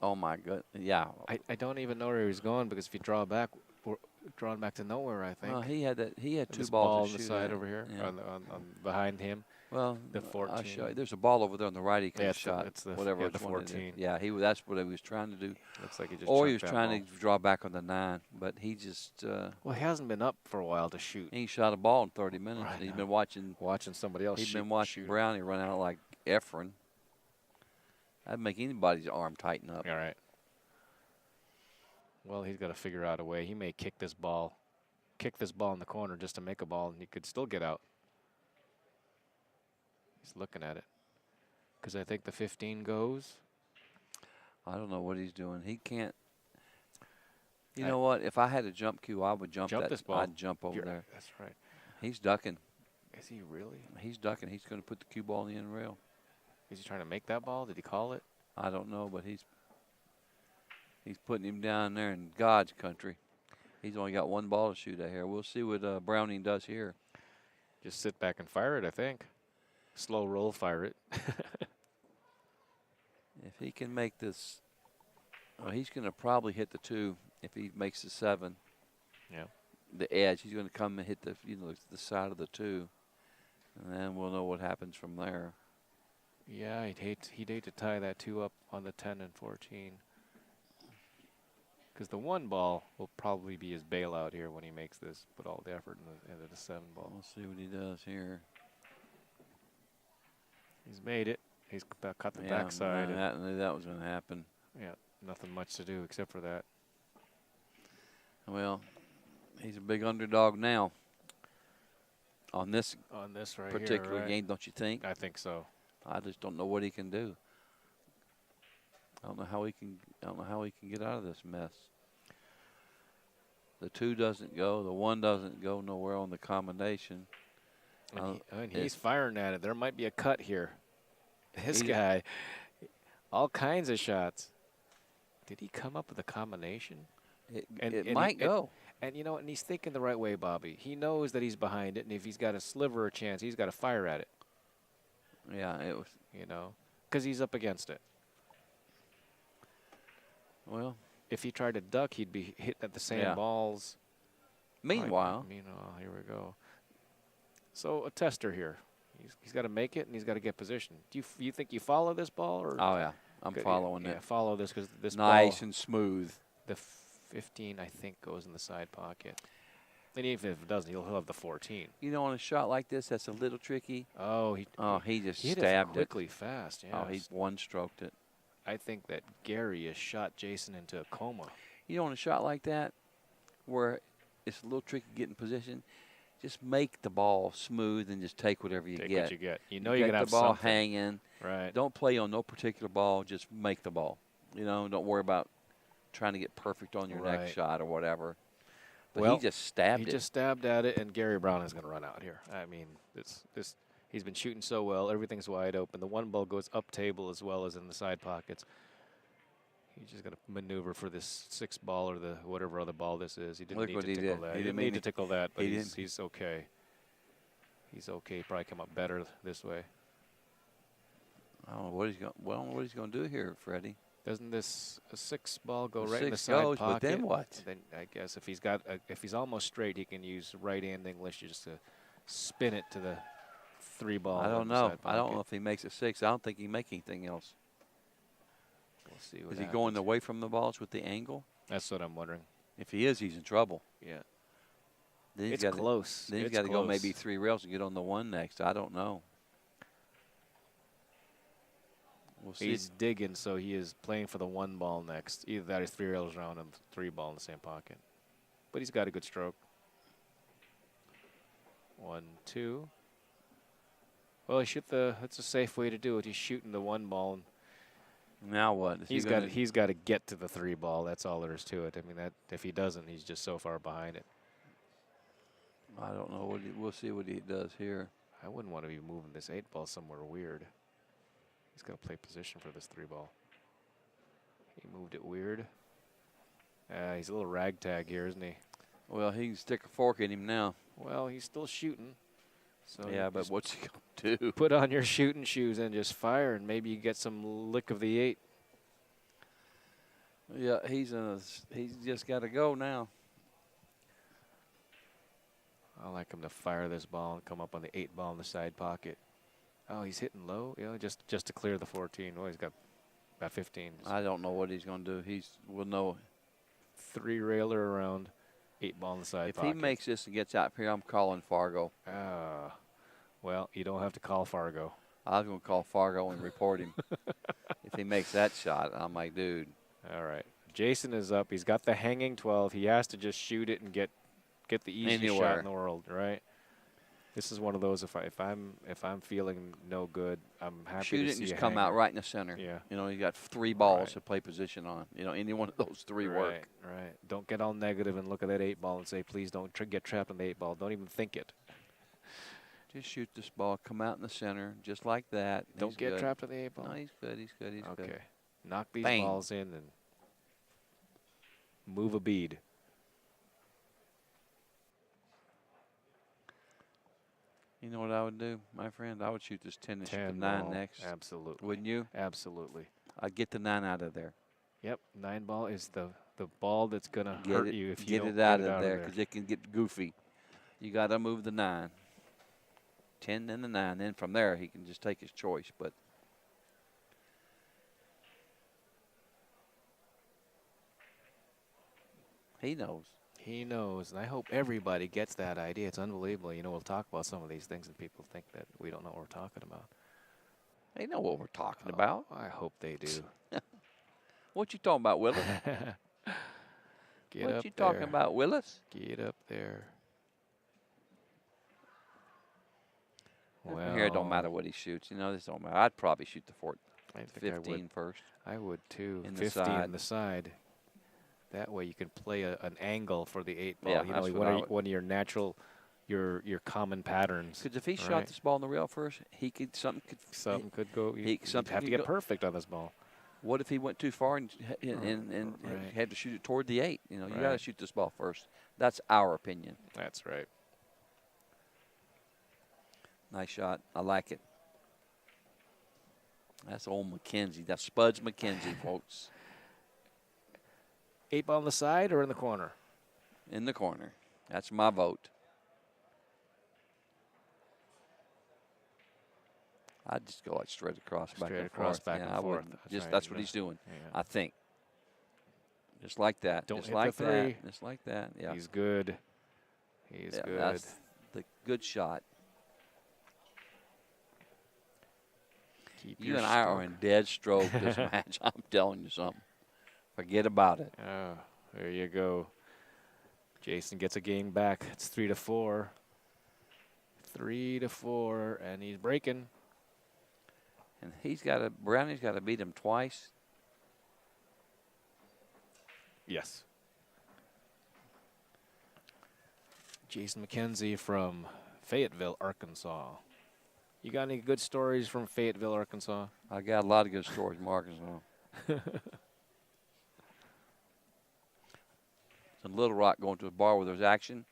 Oh, my God. Yeah. I don't even know where he's going because if you draw back, we're drawing back to nowhere, I think. Well, he had 2 balls ball to on the shoot side at. over here, Yeah. on behind him. Well, the 14. I'll show you. There's a ball over there on the right. He could have shot. It's the, whatever. Yeah, the 14. Yeah, that's what he was trying to do. Looks like he just. Or he was trying to draw back on the 9, but he just. Well, he hasn't been up for a while to shoot. He shot a ball in 30 minutes. Right, He's been watching somebody else. He's been watching Brownie run out like Efren. That'd make anybody's arm tighten up. All right. Well, he's got to figure out a way. He may kick this ball in the corner just to make a ball, and he could still get out. He's looking at it. Because I think the 15 goes. I don't know what he's doing. He can't. You know what? If I had a jump cue, I would jump this ball. I'd jump over there. That's right. He's ducking. Is he really? He's ducking. He's going to put the cue ball in the end rail. Is he trying to make that ball? Did he call it? I don't know, but he's putting him down there in God's country. He's only got 1 ball to shoot at here. We'll see what Browning does here. Just sit back and fire it, I think. Slow roll, fire it. If he can make this, well, he's going to probably hit the 2 if he makes the 7. Yeah. The edge, he's going to come and hit the the side of the 2, and then we'll know what happens from there. Yeah, he'd hate to tie that 2 up on the 10 and 14. Because the 1 ball will probably be his bailout here when he makes this, put all the effort into the 7 ball. We'll see what he does here. He's made it. He's cut the backside. That was going to happen. Yeah, nothing much to do except for that. Well, he's a big underdog now. On this particular game, don't you think? I think so. I just don't know what he can do. I don't know how he can get out of this mess. The 2 doesn't go. The 1 doesn't go nowhere on the combination. And he's firing at it. There might be a cut here. This guy, all kinds of shots. Did he come up with a combination? It might go. And you know, and he's thinking the right way, Bobby. He knows that he's behind it, and if he's got a sliver of chance, he's got to fire at it. Yeah, it was. You know, because he's up against it. Well, if he tried to duck, he'd be hit at the same balls. Meanwhile, here we go. So a tester here. He's got to make it, and he's got to get position. Do you think you follow this ball? Or oh, yeah. I'm following it. Yeah, follow this because this nice ball, and smooth. The 15, I think, goes in the side pocket. And even if it doesn't, he'll have the 14. You know, on a shot like this, that's a little tricky. Oh, he just stabbed it quickly, fast. Yeah. Oh, he one-stroked it. I think that Gary has shot Jason into a coma. You know, on a shot like that, where it's a little tricky getting position, just make the ball smooth and just take whatever you get. Take what you get. You know you're going to have the ball something. hanging. Right. Don't play on no particular ball. Just make the ball. You know, don't worry about trying to get perfect on your next shot or whatever. But he just stabbed it. He just stabbed at it, and Gary Brown is going to run out here. I mean, he's been shooting so well. Everything's wide open. The 1 ball goes up table as well as in the side pockets. He's just going to maneuver for this 6 ball or the whatever other ball this is. He didn't need to tickle that. He didn't need to tickle that, but he's okay. He's okay. Probably come up better this way. I don't know what he's going to do here, Freddie. Doesn't this a 6 ball go right in the side pocket? But then what? Then I guess if he's almost straight, he can use right-hand English just to spin it to the 3 ball. I don't know. I don't know if he makes a 6. I don't think he can make anything else. We'll see what Is happens. he going away from the balls with the angle? That's what I'm wondering. If he is, he's in trouble. Yeah. Then it's close. Then he's got to go maybe 3 rails and get on the 1 next. I don't know. We'll see. He's digging, so he is playing for the 1 ball next. Either that or 3 rails around and 3 ball in the same pocket. But he's got a good stroke. 1, 2. Well, that's a safe way to do it. He's shooting the 1 ball. And now what? He's got to get to the 3 ball. That's all there is to it. I mean, that if he doesn't, he's just so far behind it. I don't know. We'll see what he does here. I wouldn't want to be moving this 8 ball somewhere weird. He's got to play position for this 3 ball. He moved it weird. He's a little ragtag here, isn't he? Well, he can stick a fork in him now. Well, he's still shooting. So yeah, but what's he going to do? Put on your shooting shoes and just fire, and maybe you get some lick of the 8. Yeah, he's just got to go now. I like him to fire this ball and come up on the 8 ball in the side pocket. Oh, he's hitting low. Yeah, just to clear the 14. Oh, he's got about 15. I don't know what he's going to do. We'll know. 3 railer around, 8 ball in the side pocket. If he makes this and gets out here, I'm calling Fargo. Well, you don't have to call Fargo. I was going to call Fargo and report him. If he makes that shot, I'm like, dude. All right. Jason is up. He's got the hanging 12. He has to just shoot it and get the easiest shot in the world, right? This is one of those. If I'm feeling no good, I'm happy shoot to it see and just a come hanger. out right in the center. Yeah. You know, you got 3 balls to play position on. You know, any one of those 3 work. Right. Don't get all negative and look at that 8 ball and say, please don't get trapped in the 8 ball. Don't even think it. Just shoot this ball, come out in the center, just like that. Don't get trapped in the 8 ball. No, he's good. He's good. Okay. Knock these balls in and move a bead. You know what I would do, my friend? I would shoot this 10 and shoot the 9 next. Absolutely. Wouldn't you? Absolutely. I'd get the 9 out of there. Yep. 9 ball is the ball that's going to hurt you if you don't get it out of there because it can get goofy. You got to move the 9. 10 and the 9. Then from there, he can just take his choice. But he knows. He knows, and I hope everybody gets that idea. It's unbelievable. You know, we'll talk about some of these things, and people think that we don't know what we're talking about. They know what we're talking about. I hope they do. What you talking about, Willis? What you talking about, Willis? Get up there. Well, here it don't matter what he shoots. You know, this don't matter. I'd probably shoot the 15 first. I would too. In 15 on the side. That way you can play an angle for the 8 ball. Yeah, you know, one of your natural, your common patterns. Because if he shot this ball in the rail first, something could go. He'd have to get perfect on this ball. What if he went too far and had to shoot it toward the 8? You know, you got to shoot this ball first. That's our opinion. That's right. Nice shot. I like it. That's old Mckenzie. That's Spuds Mckenzie, folks. 8 ball on the side or in the corner? In the corner. That's my vote. I'd just go like straight across, back and forth. That's what he's doing, I think. Just like that. Don't just hit like the 3. That. Just like that. Yeah. He's good. He's good. That's the good shot. You and I are in dead stroke this match. I'm telling you something. Forget about it. Oh, there you go. Jason gets a game back. It's 3-4. 3-4, and he's breaking. And Brownie's got to beat him twice. Yes. Jason Mckenzie from Fayetteville, Arkansas. You got any good stories from Fayetteville, Arkansas? I got a lot of good stories from Arkansas. In Little Rock, going to a bar where there was action,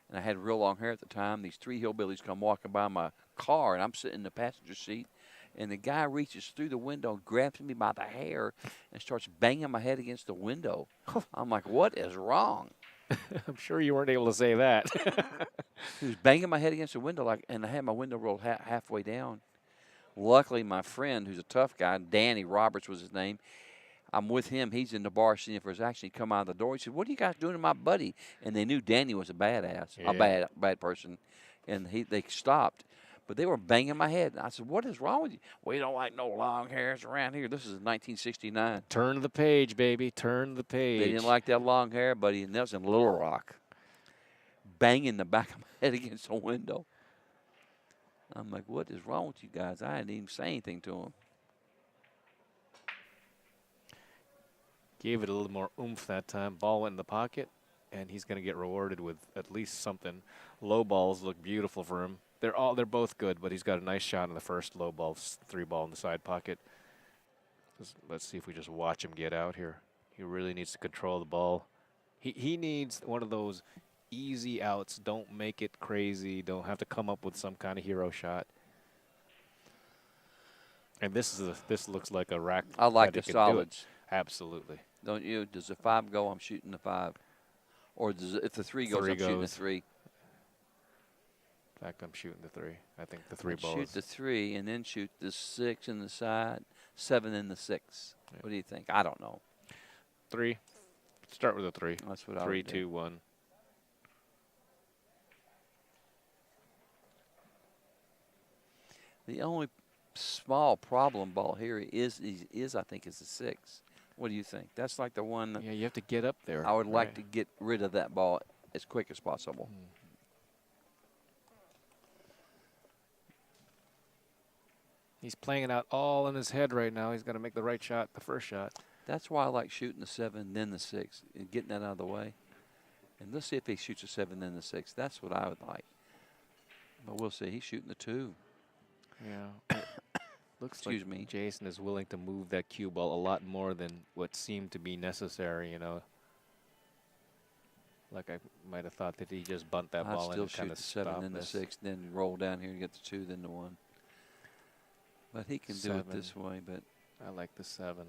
and I had real long hair at the time. These 3 hillbillies come walking by my car, and I'm sitting in the passenger seat, and the guy reaches through the window and grabs me by the hair and starts banging my head against the window. I'm like, what is wrong? I'm sure you weren't able to say that. He was banging my head against the window, and I had my window rolled halfway down. Luckily, my friend, who's a tough guy, Danny Roberts was his name, I'm with him. He's in the bar seeing if there's action. He come out of the door. He said, "What are you guys doing to my buddy?" And they knew Danny was a badass, a bad person, and they stopped. But they were banging my head. And I said, "What is wrong with you?" "We don't like no long hairs around here." This is 1969. Turn the page, baby. Turn the page. They didn't like that long hair, buddy. And that was in Little Rock. Banging the back of my head against the window. I'm like, what is wrong with you guys? I didn't even say anything to him. Gave it a little more oomph that time. Ball went in the pocket, and he's going to get rewarded with at least something. Low balls look beautiful for him. They're both good, but he's got a nice shot in the first low ball, 3 ball in the side pocket. Let's see if we just watch him get out here. He really needs to control the ball. He needs one of those easy outs. Don't make it crazy. Don't have to come up with some kind of hero shot. And this looks like a rack. I like the solids. Absolutely. Don't you? Does the 5 go? I'm shooting the 5. Or if the 3 goes, I'm shooting the 3. In fact, I'm shooting the 3. I think the 3 ball. Shoot the 3 and then shoot the 6 in the side, 7 in the 6. Yeah. What do you think? I don't know. 3. Start with a 3. That's what I would 3, do. 2, 1. The only small problem ball here is I think is the 6. What do you think? That's like the one that you have to get up there. I would like to get rid of that ball as quick as possible. He's playing it out all in his head right now. He's got to make the right shot, the first shot. That's why I like shooting the 7, then the 6, and getting that out of the way. And let's see if he shoots a 7, then the 6. That's what I would like. But we'll see. He's shooting the 2. Yeah. Looks like Jason is willing to move that cue ball a lot more than what seemed to be necessary, you know. Like I might have thought that he just bunt that ball in and kind of stop 7, then the 6, then roll down here and get the 2, then the 1. But he can do it this way. But I like the 7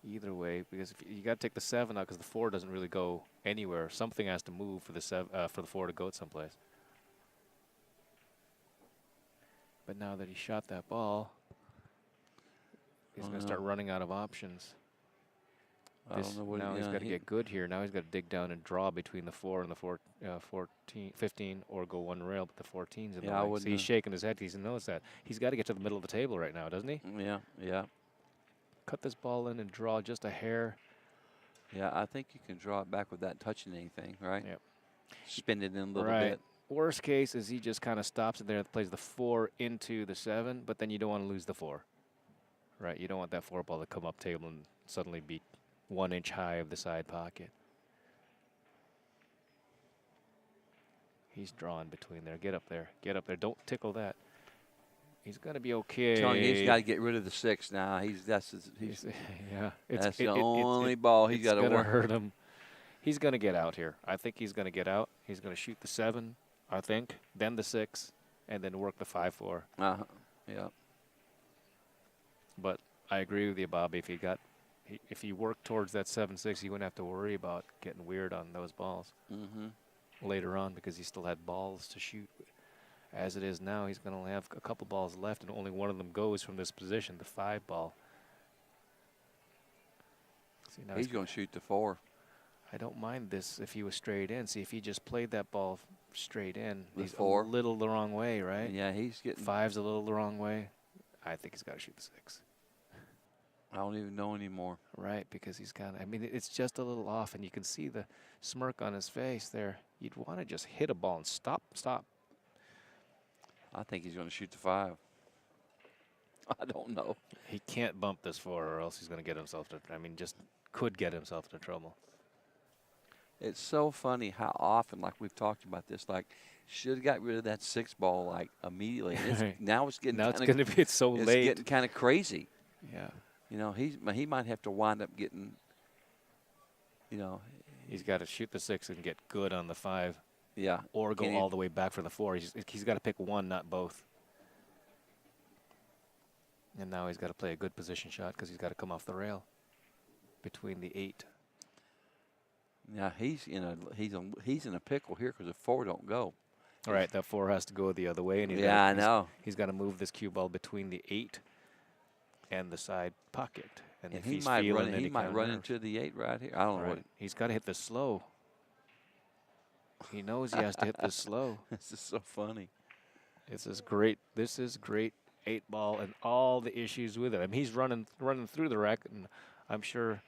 either way, because if you got to take the 7 out because the 4 doesn't really go anywhere. Something has to move for the 4 to go someplace. But now that he shot that ball, he's going to start running out of options. I don't know what now he's got to get good here. Now he's got to dig down and draw between the 4 and the 15, or go one rail, but the 14's in the way. So he's shaking his head. He knows that. He's got to get to the middle of the table right now, doesn't he? Yeah, yeah. Cut this ball in and draw just a hair. Yeah, I think you can draw it back without touching anything, right? Yep. Spin it in a little bit. Worst case is he just kind of stops it there, plays the 4 into the 7, but then you don't want to lose the 4. Right? You don't want that 4 ball to come up table and suddenly be 1 inch high of the side pocket. He's drawing between there. Get up there. Get up there. Don't tickle that. He's going to be okay. Telling you, he's got to get rid of the 6 now. That's the only ball he's got to work. It's going to hurt him. He's going to get out here. I think he's going to get out. He's going to shoot the 7, I think, then the 6, and then work the 5-4. Yeah. But I agree with you, Bobby. If he worked towards that 7-6, he wouldn't have to worry about getting weird on those balls later on, because he still had balls to shoot. As it is now, he's going to have a couple balls left, and only one of them goes from this position, the 5 ball. See, now he's going to shoot the 4. I don't mind this if he was straight in. See, if he just played that ball straight in, he's 4. A little the wrong way, right? Yeah, he's getting 5's a little the wrong way. I think he's got to shoot the 6. I don't even know anymore. Right, because he's got. I mean, it's just a little off, and you can see the smirk on his face there. You'd want to just hit a ball and stop. I think he's going to shoot the 5. I don't know. He can't bump this 4, or else he's going to get himself to. I mean, just could get himself into trouble. It's so funny how often, like we've talked about this, like should have got rid of that 6 ball like immediately. Now it's getting it's so late. It's getting kind of crazy. Yeah. You know, he might have to wind up getting. You know, he's got to shoot the 6 and get good on the 5. Yeah. Or go all the way back for the 4. He's got to pick one, not both. And now he's got to play a good position shot because he's got to come off the rail between the 8. Yeah, he's in a pickle here because the 4 don't go. All right, that 4 has to go the other way, and I know. He's got to move this cue ball between the 8 and the side pocket. And if he might run into the 8 right here. I don't know. He's got to hit this slow. He knows he has to hit this slow. This is so funny. This is great 8 ball and all the issues with it. I mean, he's running through the rack, and I'm sure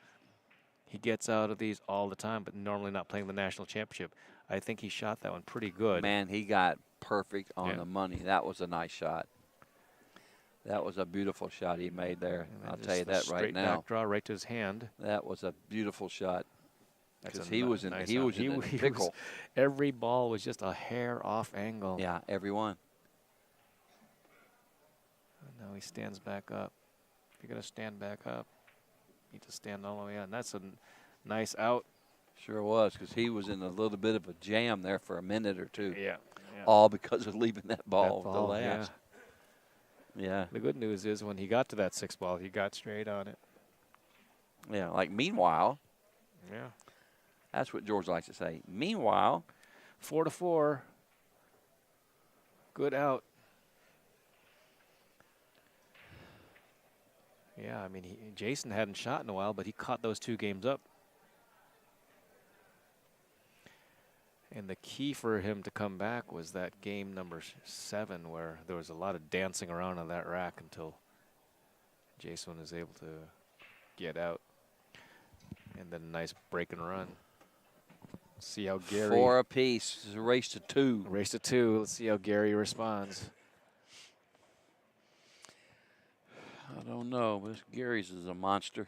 he gets out of these all the time, but normally not playing the national championship. I think he shot that one pretty good. Man, he got perfect on the money. That was a nice shot. That was a beautiful shot he made there. I'll tell you that right now. Back draw right to his hand. That was a beautiful shot. Because he was in a pickle. Every ball was just a hair off angle. Yeah, every one. And now he stands back up. If you're going to stand back up, you need to stand all the way out. And that's a nice out. Sure was, because he was in a little bit of a jam there for a minute or two. Yeah. All because of leaving that ball at the last. Yeah. The good news is when he got to that 6 ball, he got straight on it. Yeah, like meanwhile. Yeah. That's what George likes to say. Meanwhile. 4-4. Good out. Yeah, I mean, Jason hadn't shot in a while, but he caught those 2 games up. And the key for him to come back was that game number 7 where there was a lot of dancing around on that rack until Jason was able to get out. And then a nice break and run. See how Gary... 4 apiece. It's a race to 2. Race to 2. Let's see how Gary responds. I don't know. This Gary's is a monster.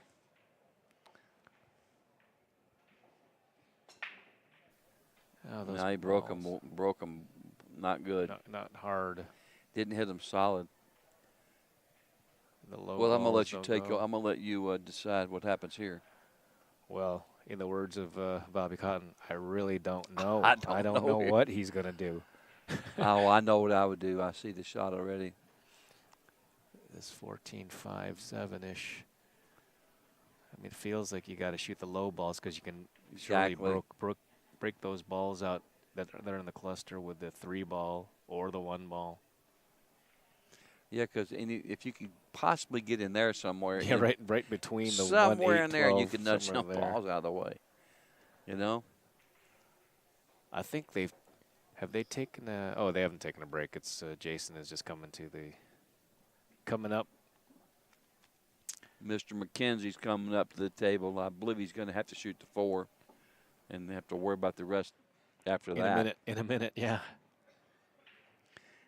Oh, now he broke them not good. Not hard. Didn't hit them solid. Well, I'm gonna let you take. I'm gonna let you decide what happens here. Well, in the words of Bobby Cotton, I really don't know. I don't know what he's gonna do. Oh, I know what I would do. I see the shot already. This 14-5-7-ish. I mean, it feels like you got to shoot the low balls because you can surely break those balls out that are in the cluster with the 3 ball or the 1 ball. Yeah, because if you could possibly get in there somewhere. Yeah, right between the 1, 8, 12. Somewhere in there, you can nudge some balls out of the way. You know? I think have they taken a, oh, they haven't taken a break. It's Jason is just coming up. Mr. Mckenzie's coming up to the table. I believe he's going to have to shoot the 4 and have to worry about the rest after that. In a minute, yeah.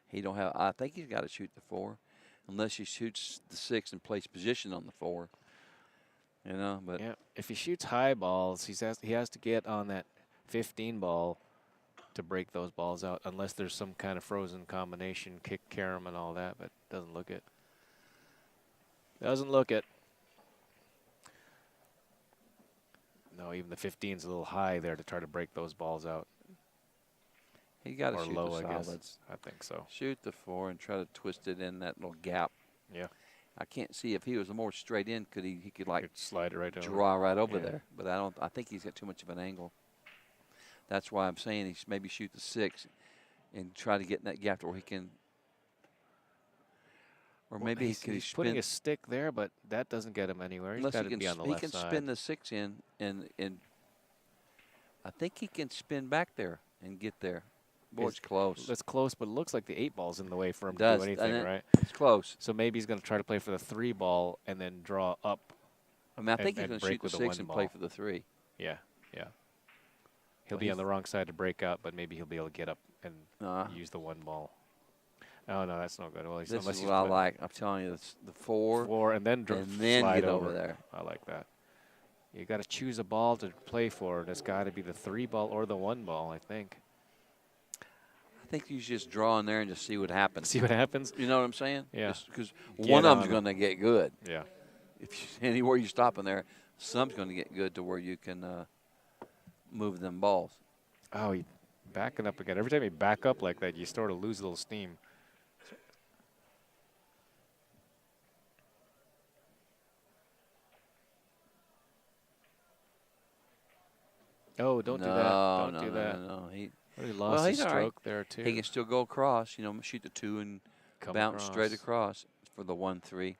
He don't have. I think he's got to shoot the 4, unless he shoots the 6 and plays position on the 4. You know, but yeah, if he shoots high balls, he has to get on that 15 ball to break those balls out, unless there's some kind of frozen combination, kick, carom, and all that. But doesn't look it. Doesn't look it. No, even the 15's a little high there to try to break those balls out. He got to shoot low, the I solids. guess. I think so. Shoot the 4 and try to twist it in that little gap. Yeah. I can't see if he was more straight in, he could like slide it right over. Draw right over there. But I think he's got too much of an angle. That's why I'm saying he should maybe shoot the 6 and try to get in that gap to where he can. Or maybe he's putting his stick there, but that doesn't get him anywhere. He's got to be on the left side. He can spin the 6 in, and I think he can spin back there and get there. Boy, it's close. It's close, but it looks like the 8 ball's in the way for him to do anything, right? It's close. So maybe he's going to try to play for the 3 ball and then draw up. I mean, I think he's going to shoot the 6 and play for the 3. Yeah. He'll be on the wrong side to break out, but maybe he'll be able to get up and use the 1 ball. Oh, no, that's no good. Well, this is what I like. I'm telling you, it's the 4. And then slide get over there. I like that. You got to choose a ball to play for, and it's got to be the 3 ball or the 1 ball, I think. I think you should just draw in there and just see what happens. See what happens? You know what I'm saying? Yeah. Because one of them's going to get good. Yeah. If anywhere you stop in there, some's going to get good to where you can move them balls. Oh, he backing up again. Every time you back up like that, you sort of lose a little steam. Oh, don't do that. Don't do that. No. He lost his stroke there, too. He can still go across, shoot the 2 and bounce straight across for the 1-3.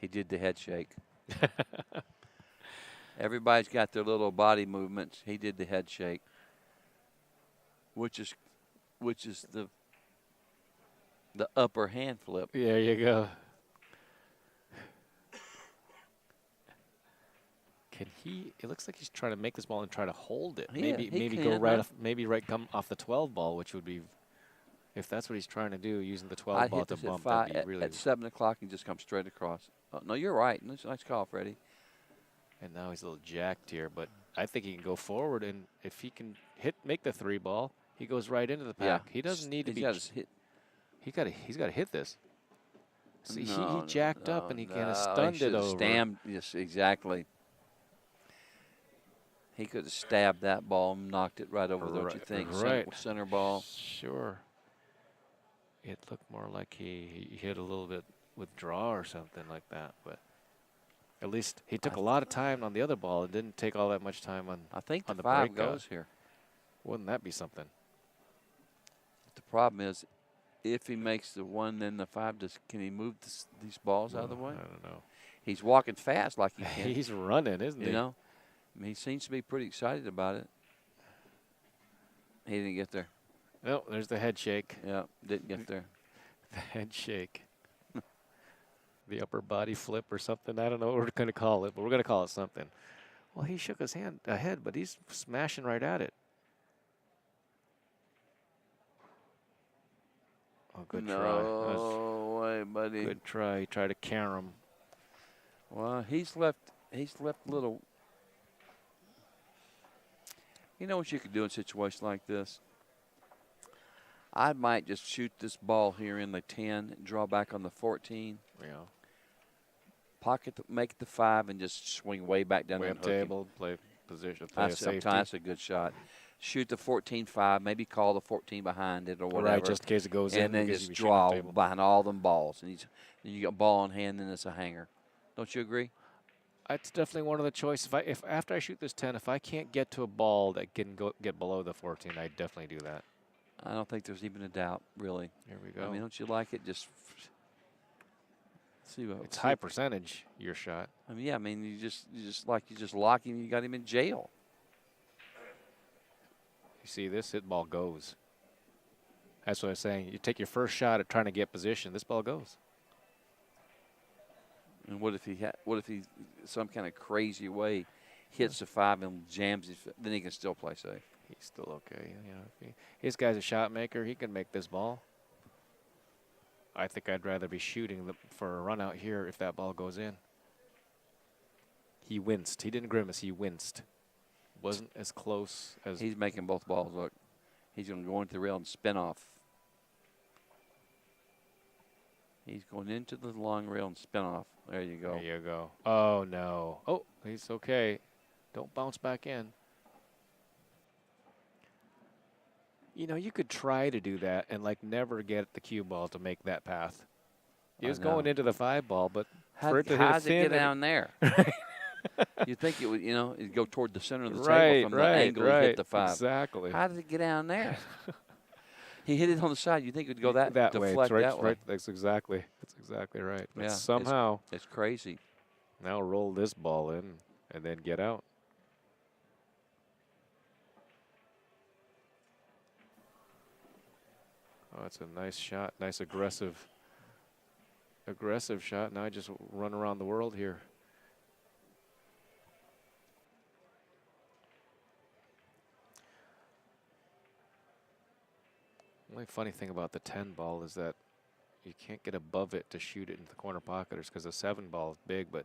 He did the head shake. Everybody's got their little body movements. He did the head shake, which is the upper hand flip. There you go. Can he? It looks like he's trying to make this ball and try to hold it. Come off the 12 ball, which would be, if that's what he's trying to do, using the 12 ball to bump. At 7 o'clock, he just comes straight across. No, you're right. Nice call, Freddie. And now he's a little jacked here, but I think he can go forward, and if he can make the 3 ball, He goes right into the pack. He doesn't need to be. He's got to hit this. See, he jacked up and he kind of stunned it over. Yes, exactly. He could have stabbed that ball and knocked it right over, don't you think? Right. Center ball. Sure. It looked more like he hit a little bit with draw or something like that, but at least he took a lot of time on the other ball and didn't take all that much time on. I think on the 5 goes here. Wouldn't that be something? But the problem is, if he makes the 1, then the 5, can he move these balls out of the way? I don't know. He's walking fast like he can. He's running, isn't he? You know, I mean, he seems to be pretty excited about it. He didn't get there. No, there's the head shake. Yeah, didn't get there. The head shake. The upper body flip or something. I don't know what we're going to call it, but we're going to call it something. Well, he shook his head, but he's smashing right at it. Oh, good try. No way, buddy. Good try. He tried to carry him. Well, he's left little. You know what you could do in situations like this? I might just shoot this ball here in the 10, draw back on the 14. Yeah. Pocket, make it the 5, and just swing way back down the table, play position, play a safety. That's a good shot. Shoot the 14-5, maybe call the 14 behind it or whatever. Right, just in case it goes in. And then just draw behind all them balls. And you got a ball in hand, then it's a hanger. Don't you agree? It's definitely one of the choices. If after I shoot this 10, if I can't get to a ball that can get below the 14, I definitely do that. I don't think there's even a doubt, really. Here we go. I mean, don't you like it? Just see what it's high percentage, your shot. I mean, yeah. I mean, you just lock him. You got him in jail. You see this hit ball goes. That's what I'm saying. You take your first shot at trying to get position. This ball goes. And what if he some kind of crazy way hits the 5 and jams it? Then he can still play safe. He's still okay. You know, his guy's a shot maker. He can make this ball. I think I'd rather be shooting for a run out here if that ball goes in. He winced. He didn't grimace. He winced. Wasn't as close as. He's making both balls look. He's going to go into the rail and spin off. He's going into the long rail and spin off. There you go. There you go. Oh, no. Oh, he's okay. Don't bounce back in. You know, you could try to do that and, like, never get the cue ball to make that path. He was going into the 5 ball, but for it to how does it get down there? You think it would, it'd go toward the center of the table from the angle it hit the 5. Exactly. How did it get down there? He hit it on the side. You think it would go that way? Deflect that way. Right. That's exactly right. But yeah, somehow it's crazy. Now roll this ball in and then get out. Oh, it's a nice shot. Nice aggressive shot. Now I just run around the world here. The only funny thing about the 10 ball is that you can't get above it to shoot it into the corner pocketers because the 7 ball is big, but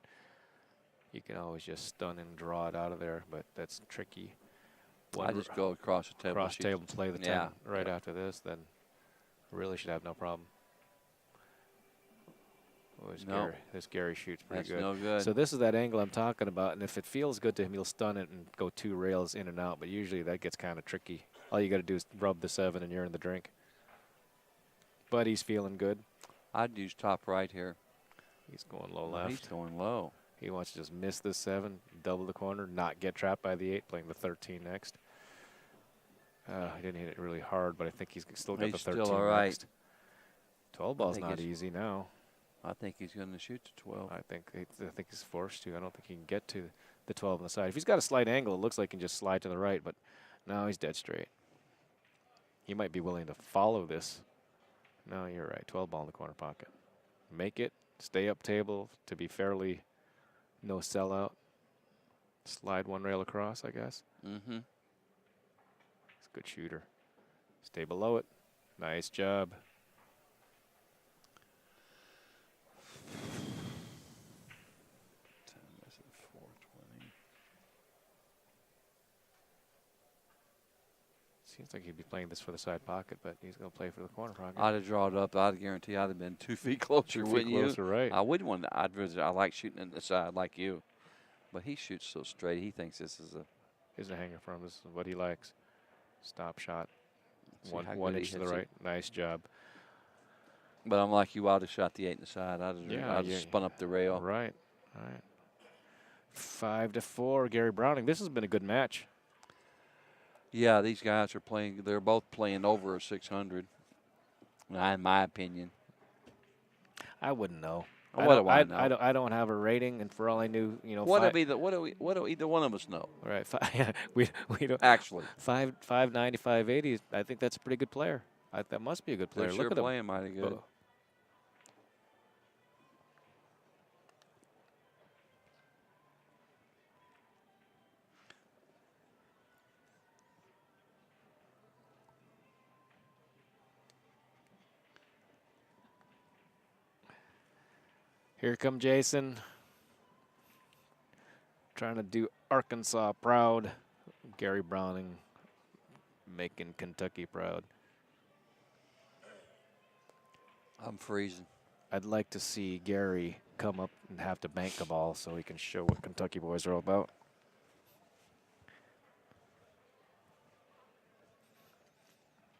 you can always just stun and draw it out of there, but that's tricky. I just go across the table. Across the table, play the 10 right after this, then really should have no problem. Oh, this Gary shoots pretty good. No good. So this is that angle I'm talking about, and if it feels good to him, he'll stun it and go 2 rails in and out, but usually that gets kind of tricky. All you got to do is rub the 7 and you're in the drink. But he's feeling good. I'd use top right here. He's going low left. He's going low. He wants to just miss the 7, double the corner, not get trapped by the 8, playing the 13 next. He didn't hit it really hard, but I think he's still got the 13 still all right. next. 12 ball's not easy now. I think he's going to shoot to 12. I think he's forced to. I don't think he can get to the 12 on the side. If he's got a slight angle, it looks like he can just slide to the right, but now he's dead straight. He might be willing to follow this. No, you're right. 12 ball in the corner pocket. Make it. Stay up table to be fairly no sellout. Slide 1 rail across, I guess. Mm-hmm. He's a good shooter. Stay below it. Nice job. Seems like he'd be playing this for the side pocket, but he's going to play for the corner pocket. I'd have drawn it up. I'd guarantee I'd have been 2 feet closer, wouldn't you? 2 feet closer, right. I wouldn't want to. I like shooting in the side like you. But he shoots so straight. He thinks this is a... Here's a hanger from him. This is what he likes. Stop shot. One inch to the right. Nice job. But I'm like you. I'd have shot the 8 in the side. I'd have spun up the rail. Right. All right. 5-4, Gary Browning. This has been a good match. Yeah, these guys are playing. They're both playing over a 600. In my opinion. I wouldn't know. What do I know? I don't have a rating, and for all I knew, what do either one of us know? Right, we don't actually 590, 580. I think that's a pretty good player. That must be a good player. They're sure playing mighty good. Here come Jason, trying to do Arkansas proud. Gary Browning making Kentucky proud. I'm freezing. I'd like to see Gary come up and have to bank the ball so he can show what Kentucky boys are all about.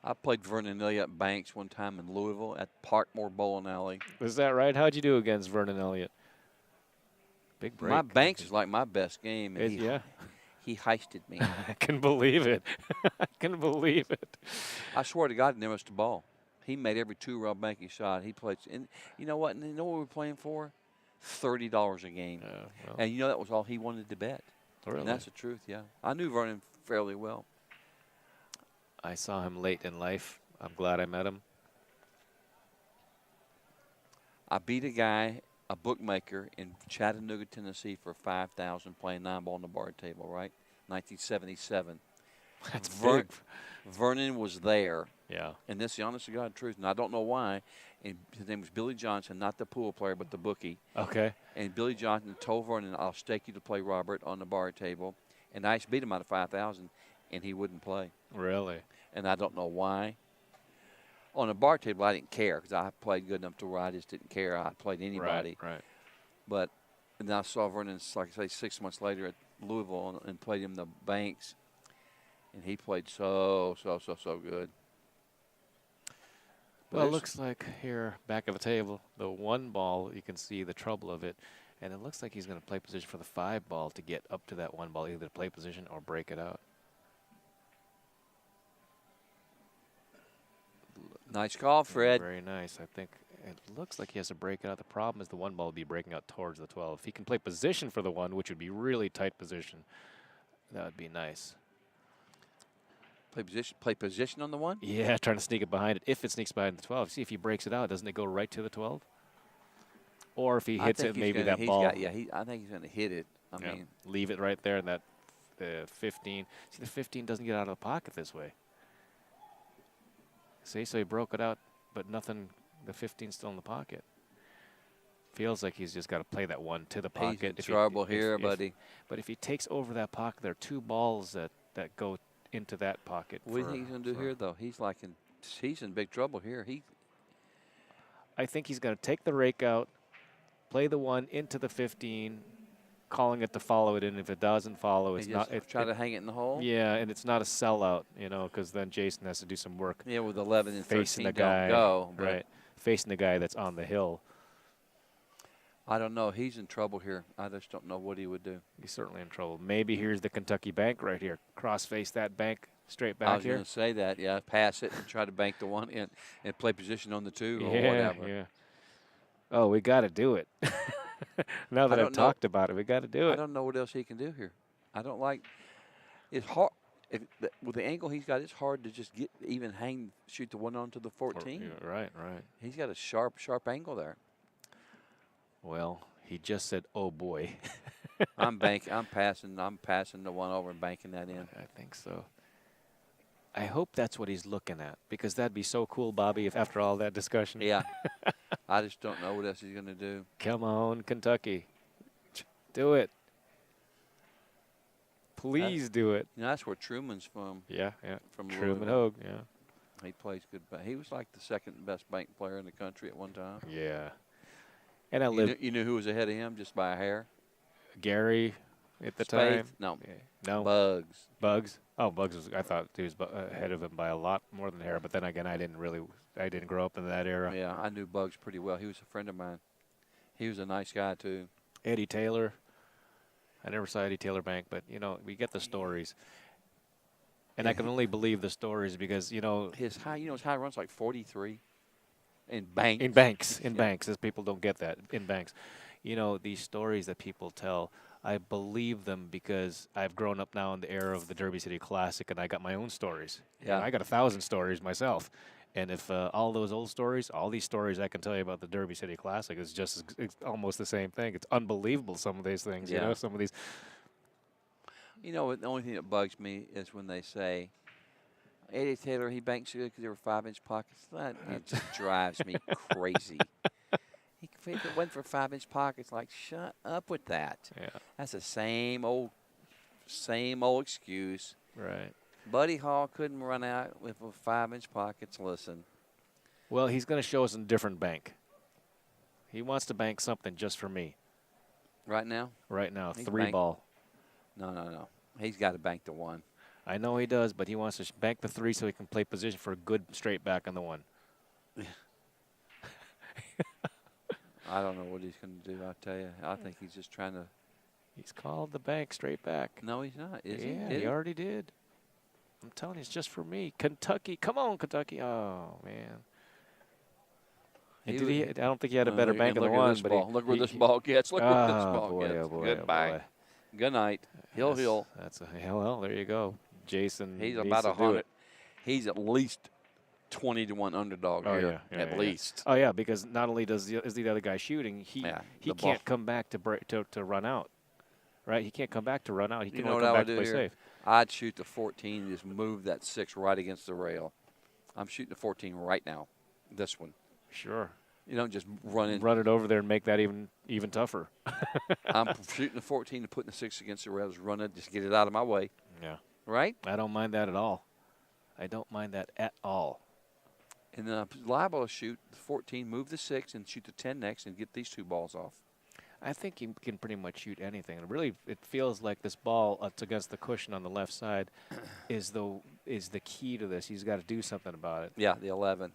I played Vernon Elliott Banks one time in Louisville at Parkmore Bowling Alley. Was that right? How'd you do against Vernon Elliott? Big break. My Banks is like my best game. And he heisted me. I can believe it. I can believe it. I swear to God, he never missed a ball. He made every 2-row banking shot. He played. And you know what? And you know what we were playing for? $30 a game. Well. And you know that was all he wanted to bet. Really? And that's the truth, yeah. I knew Vernon fairly well. I saw him late in life. I'm glad I met him. I beat a guy, a bookmaker in Chattanooga, Tennessee for $5,000 playing 9-ball on the bar table, right? 1977. That's big. Vernon was there. Yeah. And this is the honest to God truth, and I don't know why. And his name was Billy Johnson, not the pool player, but the bookie. Okay. And Billy Johnson told Vernon, I'll stake you to play Robert on the bar table. And I beat him out of $5,000, and he wouldn't play. Really? And I don't know why. On the bar table, I didn't care because I played good enough to where I just didn't care. I played anybody. Right. But and then I saw Vernon, like I say, 6 months later at Louisville and played him the Banks. And he played so good. But well, it looks like here, back of the table, the 1 ball, you can see the trouble of it. And it looks like he's going to play position for the 5 ball to get up to that 1 ball, either play position or break it out. Nice call, Fred. Very nice. I think it looks like he has to break it out. The problem is the 1 ball will be breaking out towards the 12. If he can play position for the 1, which would be really tight position, that would be nice. Play position on the 1? Yeah, trying to sneak it behind it. If it sneaks behind the 12, see if he breaks it out, doesn't it go right to the 12? Or if he hits it, maybe that ball. I think he's going to hit it. I mean, leave it right there in that 15. See, the 15 doesn't get out of the pocket this way. See, so he broke it out, but nothing. The 15's still in the pocket. Feels like he's just got to play that 1 to the pocket. He's in trouble here, buddy. But if he takes over that pocket, there are 2 balls that go into that pocket. What do you think he's going to do here, though? He's in big trouble here. I think he's going to take the rake out, play the 1 into the 15, calling it to follow it in. If it doesn't follow, it's not. Try to hang it in the hole. Yeah, and it's not a sellout, because then Jason has to do some work. Yeah, with 11 and 13 facing the guy, don't go. Right, facing the guy that's on the hill. I don't know. He's in trouble here. I just don't know what he would do. He's certainly in trouble. Maybe here's the Kentucky bank right here. Cross-face that bank straight back here. I was going to say that, yeah. Pass it and try to bank the 1 and play position on the 2 or yeah, whatever. Yeah. Oh, we got to do it. Now that I've talked about it, we got to do it. I don't know what else he can do here. I don't like – it's hard. With the angle he's got, it's hard to just shoot the 1 onto the 14. Yeah, right. He's got a sharp angle there. Well, he just said, "Oh boy." I'm passing the 1 over and banking that in. I think so. I hope that's what he's looking at, because that'd be so cool, Bobby, if after all that discussion. Yeah. I just don't know what else he's going to do. Come on, Kentucky. Do it. Please do it. You know, that's where Truman's from. Yeah. From Truman Hogue, yeah. He plays good. He was like the second best bank player in the country at one time. Yeah. And you knew who was ahead of him just by a hair? Gary at the Spaeth? time. No. Yeah. No. Bugs. Bugs? Oh, Bugs was, I thought he was ahead of him by a lot more than hair. But then again, I didn't grow up in that era. Yeah, I knew Bugs pretty well. He was a friend of mine. He was a nice guy, too. Eddie Taylor. I never saw Eddie Taylor bank, but, you know, we get the stories. And I can only believe the stories because, you know. His high run's like 43 in banks. In banks, as people don't get that, in banks. You know, these stories that people tell, I believe them because I've grown up now in the era of the Derby City Classic, and I got my own stories. Yeah. You know, I got 1,000 stories myself. And if all those old stories, all these stories I can tell you about the Derby City Classic is it's almost the same thing. It's unbelievable, some of these things, you know, some of these. You know, the only thing that bugs me is when they say, Eddie Taylor, he banks good because there were 5-inch pockets. It just drives me crazy. If it went for 5-inch pockets, like, shut up with that. Yeah. That's the same old excuse. Right. Buddy Hall couldn't run out with 5-inch pockets. Listen. Well, he's going to show us a different bank. He wants to bank something just for me. Right now? Right now, 3-ball. No. He's got to bank the 1. I know he does, but he wants to bank the 3 so he can play position for a good straight back on the 1. I don't know what he's going to do, I'll tell you. I think he's just trying to. He's called the bank straight back. No, he's not, is he? Yeah, he already did. I'm telling you, it's just for me. Kentucky. Come on, Kentucky. Oh, man. I don't think he had a better bank on the 1. But look where this ball gets. Look where this ball gets. Oh, boy, Goodbye. Oh, boy. Good night. Hill. That's well, there you go. Jason. He's about 100. He's at least 20-1 underdog here. Yeah, at least. Oh yeah, because not only is the other guy shooting, he can't come back to run out. Right? He can't come back to run out. He can only come back to play safe. I'd shoot the 14 and just move that 6 right against the rail. I'm shooting the 14 right now. This one. Sure. You don't just run it over there and make that even tougher. I'm shooting the 14 and putting the 6 against the rails, run it, just get it out of my way. Yeah. Right? I don't mind that at all. And then I'm liable to shoot the 14, move the 6, and shoot the 10 next and get these 2 balls off. I think he can pretty much shoot anything. And really, it feels like this ball that's against the cushion on the left side is the key to this. He's got to do something about it. Yeah, the 11.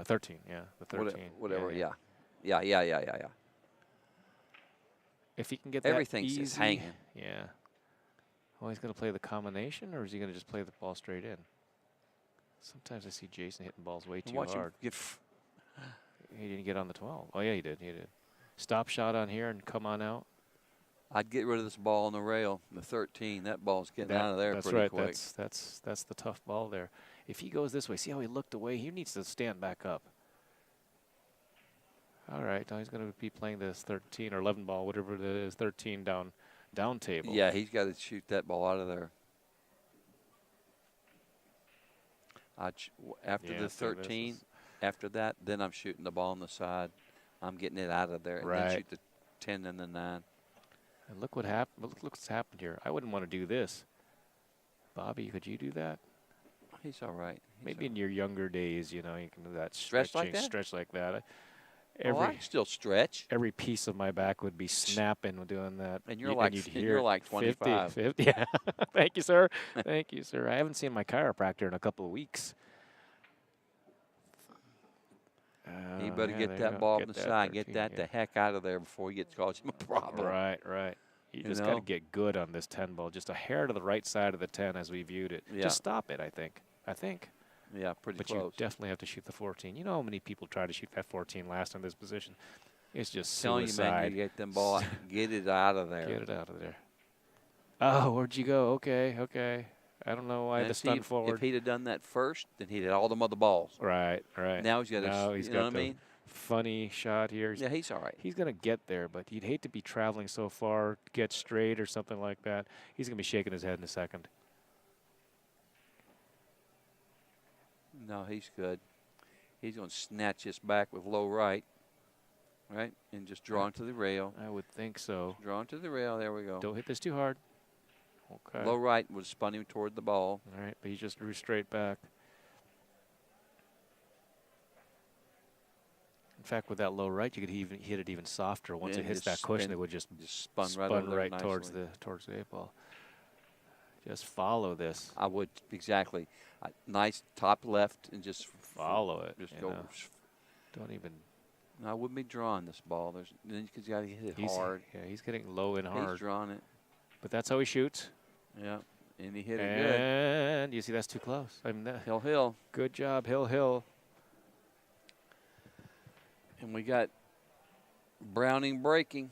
13, yeah, the 13. Whatever, yeah. If he can get everything's that easy, just hanging. Yeah. Oh, he's going to play the combination, or is he going to just play the ball straight in? Sometimes I see Jason hitting balls way too hard. He didn't get on the 12. Oh, yeah, he did. Stop shot on here and come on out. I'd get rid of this ball on the rail, the 13. That ball's getting out of there pretty quick. That's the tough ball there. If he goes this way, see how he looked away? He needs to stand back up. All right, now he's going to be playing this 13 or 11 ball, whatever it is, 13 down table. Yeah, he's got to shoot that ball out of there. After the 13, after that, then I'm shooting the ball on the side. I'm getting it out of there and then shoot the 10 and the 9. And look what happened. Look what's happened here. I wouldn't want to do this. Bobby, could you do that? He's all right. Maybe in your younger days, you can do that stretch like that. I can still stretch. Every piece of my back would be snapping doing that. And you're like 25. 50. Yeah. Thank you, sir. Thank you, sir. I haven't seen my chiropractor in a couple of weeks. You better get that ball on the side. Get that the heck out of there before you cause him a problem. Right. You just got to get good on this 10 ball. Just a hair to the right side of the 10 as we viewed it. Yeah. Just stop it, I think. Yeah, pretty but close. You definitely have to shoot the 14. You know how many people try to shoot that 14 last in this position? It's just telling suicide. You, man, you get them ball, get it out of there. Get it out of there. Oh, where'd you go? Okay. I don't know why the stunt forward. If he'd have done that first, then he'd had all them other balls. Right. Now he's got you know what I mean? Funny shot here. Yeah, he's all right. He's going to get there, but you'd hate to be traveling so far, get straight or something like that. He's going to be shaking his head in a second. No, he's good. He's going to snatch his back with low right, and just draw into the rail. I would think so. Draw into the rail. There we go. Don't hit this too hard. Okay. Low right was spun him toward the ball. All right, but he just drew straight back. In fact, with that low right, you could even hit it even softer. Once it hits that cushion, it would just spun right towards the 8 ball. Just follow this. I would, exactly. Nice top left and just follow it. Just go. Don't even. I wouldn't be drawing this ball. Then because you got to hit it hard. Yeah, he's getting low and hard. He's drawing it. But that's how he shoots. Yeah, and he hit it good. And you see, that's too close. I mean, Hill. Good job, Hill. And we got Browning breaking.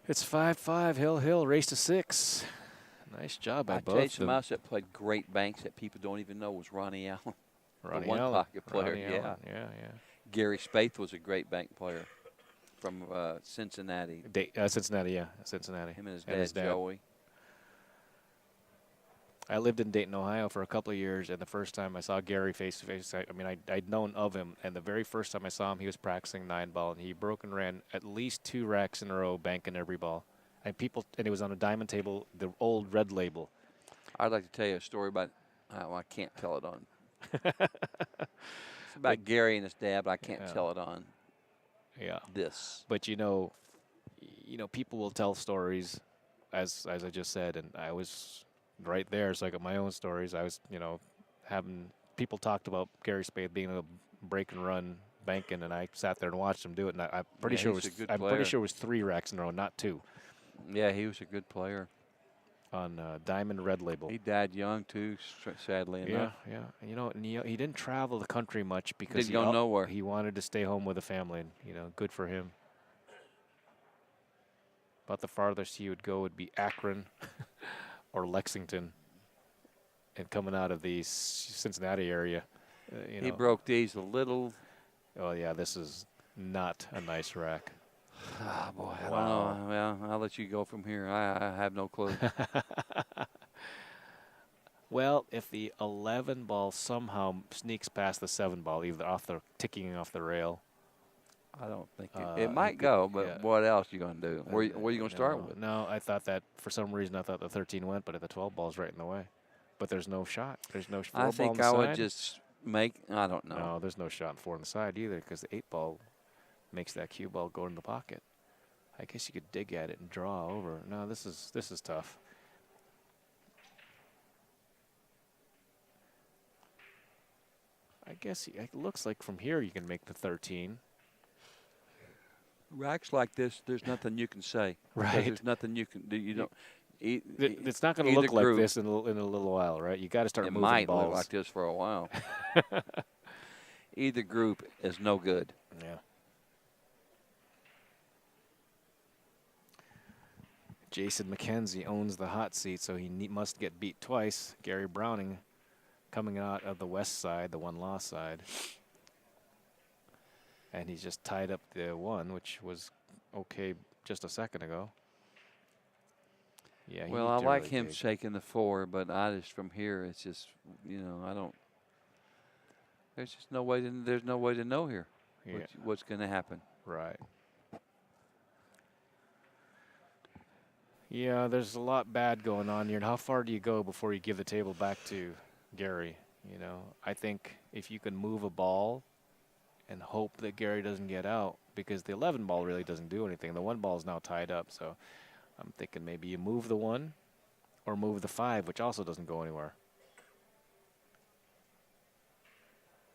It's 5-5. Hill race to 6. Nice job by both of them. I tell you somebody else that played great banks that people don't even know was Ronnie Allen. Ronnie one Allen. pocket player. Ronnie Allen. Yeah. Gary Spaeth was a great bank player from Cincinnati. Cincinnati. Him and his dad, Joey. I lived in Dayton, Ohio for a couple of years, and the first time I saw Gary face-to-face, I'd known of him, and the very first time I saw him, he was practicing 9-ball, and he broke and ran at least 2 racks in a row, banking every ball. And it was on a diamond table, the old red label. I'd like to tell you a story about, I can't tell it on. It's about Gary and his dad, but I can't tell it on this. But, people will tell stories, as I just said, and I was right there, so I got my own stories. I was, having people talked about Gary Spaeth being a break and run banking, and I sat there and watched him do it. And I'm pretty sure it was 3 racks in a row, not 2. Yeah, he was a good player. On diamond red label. He died young too, sadly enough. Yeah. And he didn't travel the country much because he didn't go nowhere. He wanted to stay home with the family, and good for him. About the farthest he would go would be Akron or Lexington, and coming out of the Cincinnati area. He broke these a little. Oh, yeah, this is not a nice rack. Oh, boy, I don't know. Well, I'll let you go from here. I have no clue. Well, if the 11 ball somehow sneaks past the 7 ball, either ticking off the rail. I don't think it might go, but what else are you going to do? Where are you going to start with? No, I thought that for some reason I thought the 13 went, but the 12 ball's right in the way. But there's no shot. There's no 4 ball on the side. I think I would just I don't know. No, there's no shot in 4 on the side either because the 8 ball makes that cue ball go in the pocket. I guess you could dig at it and draw over. No, this is tough. I guess it looks like from here you can make the 13. Racks like this, there's nothing you can say. Right. There's nothing you can do. You don't. It's not going to look like this in a little while, right? You got to start moving balls. It might look like this for a while. Either group is no good. Yeah. Jason Mckenzie owns the hot seat, so he must get beat twice. Gary Browning coming out of the west side, the one-loss side. And he's just tied up the 1, which was okay just a second ago. Yeah. Well, I like him shaking the 4, but from here, it's just, I don't. There's just no way. There's no way to know here what's going to happen. Right. Yeah, there's a lot bad going on here. And how far do you go before you give the table back to Gary? I think if you can move a ball and hope that Gary doesn't get out, because the 11 ball really doesn't do anything. The 1 ball is now tied up, so I'm thinking maybe you move the 1 or move the 5, which also doesn't go anywhere.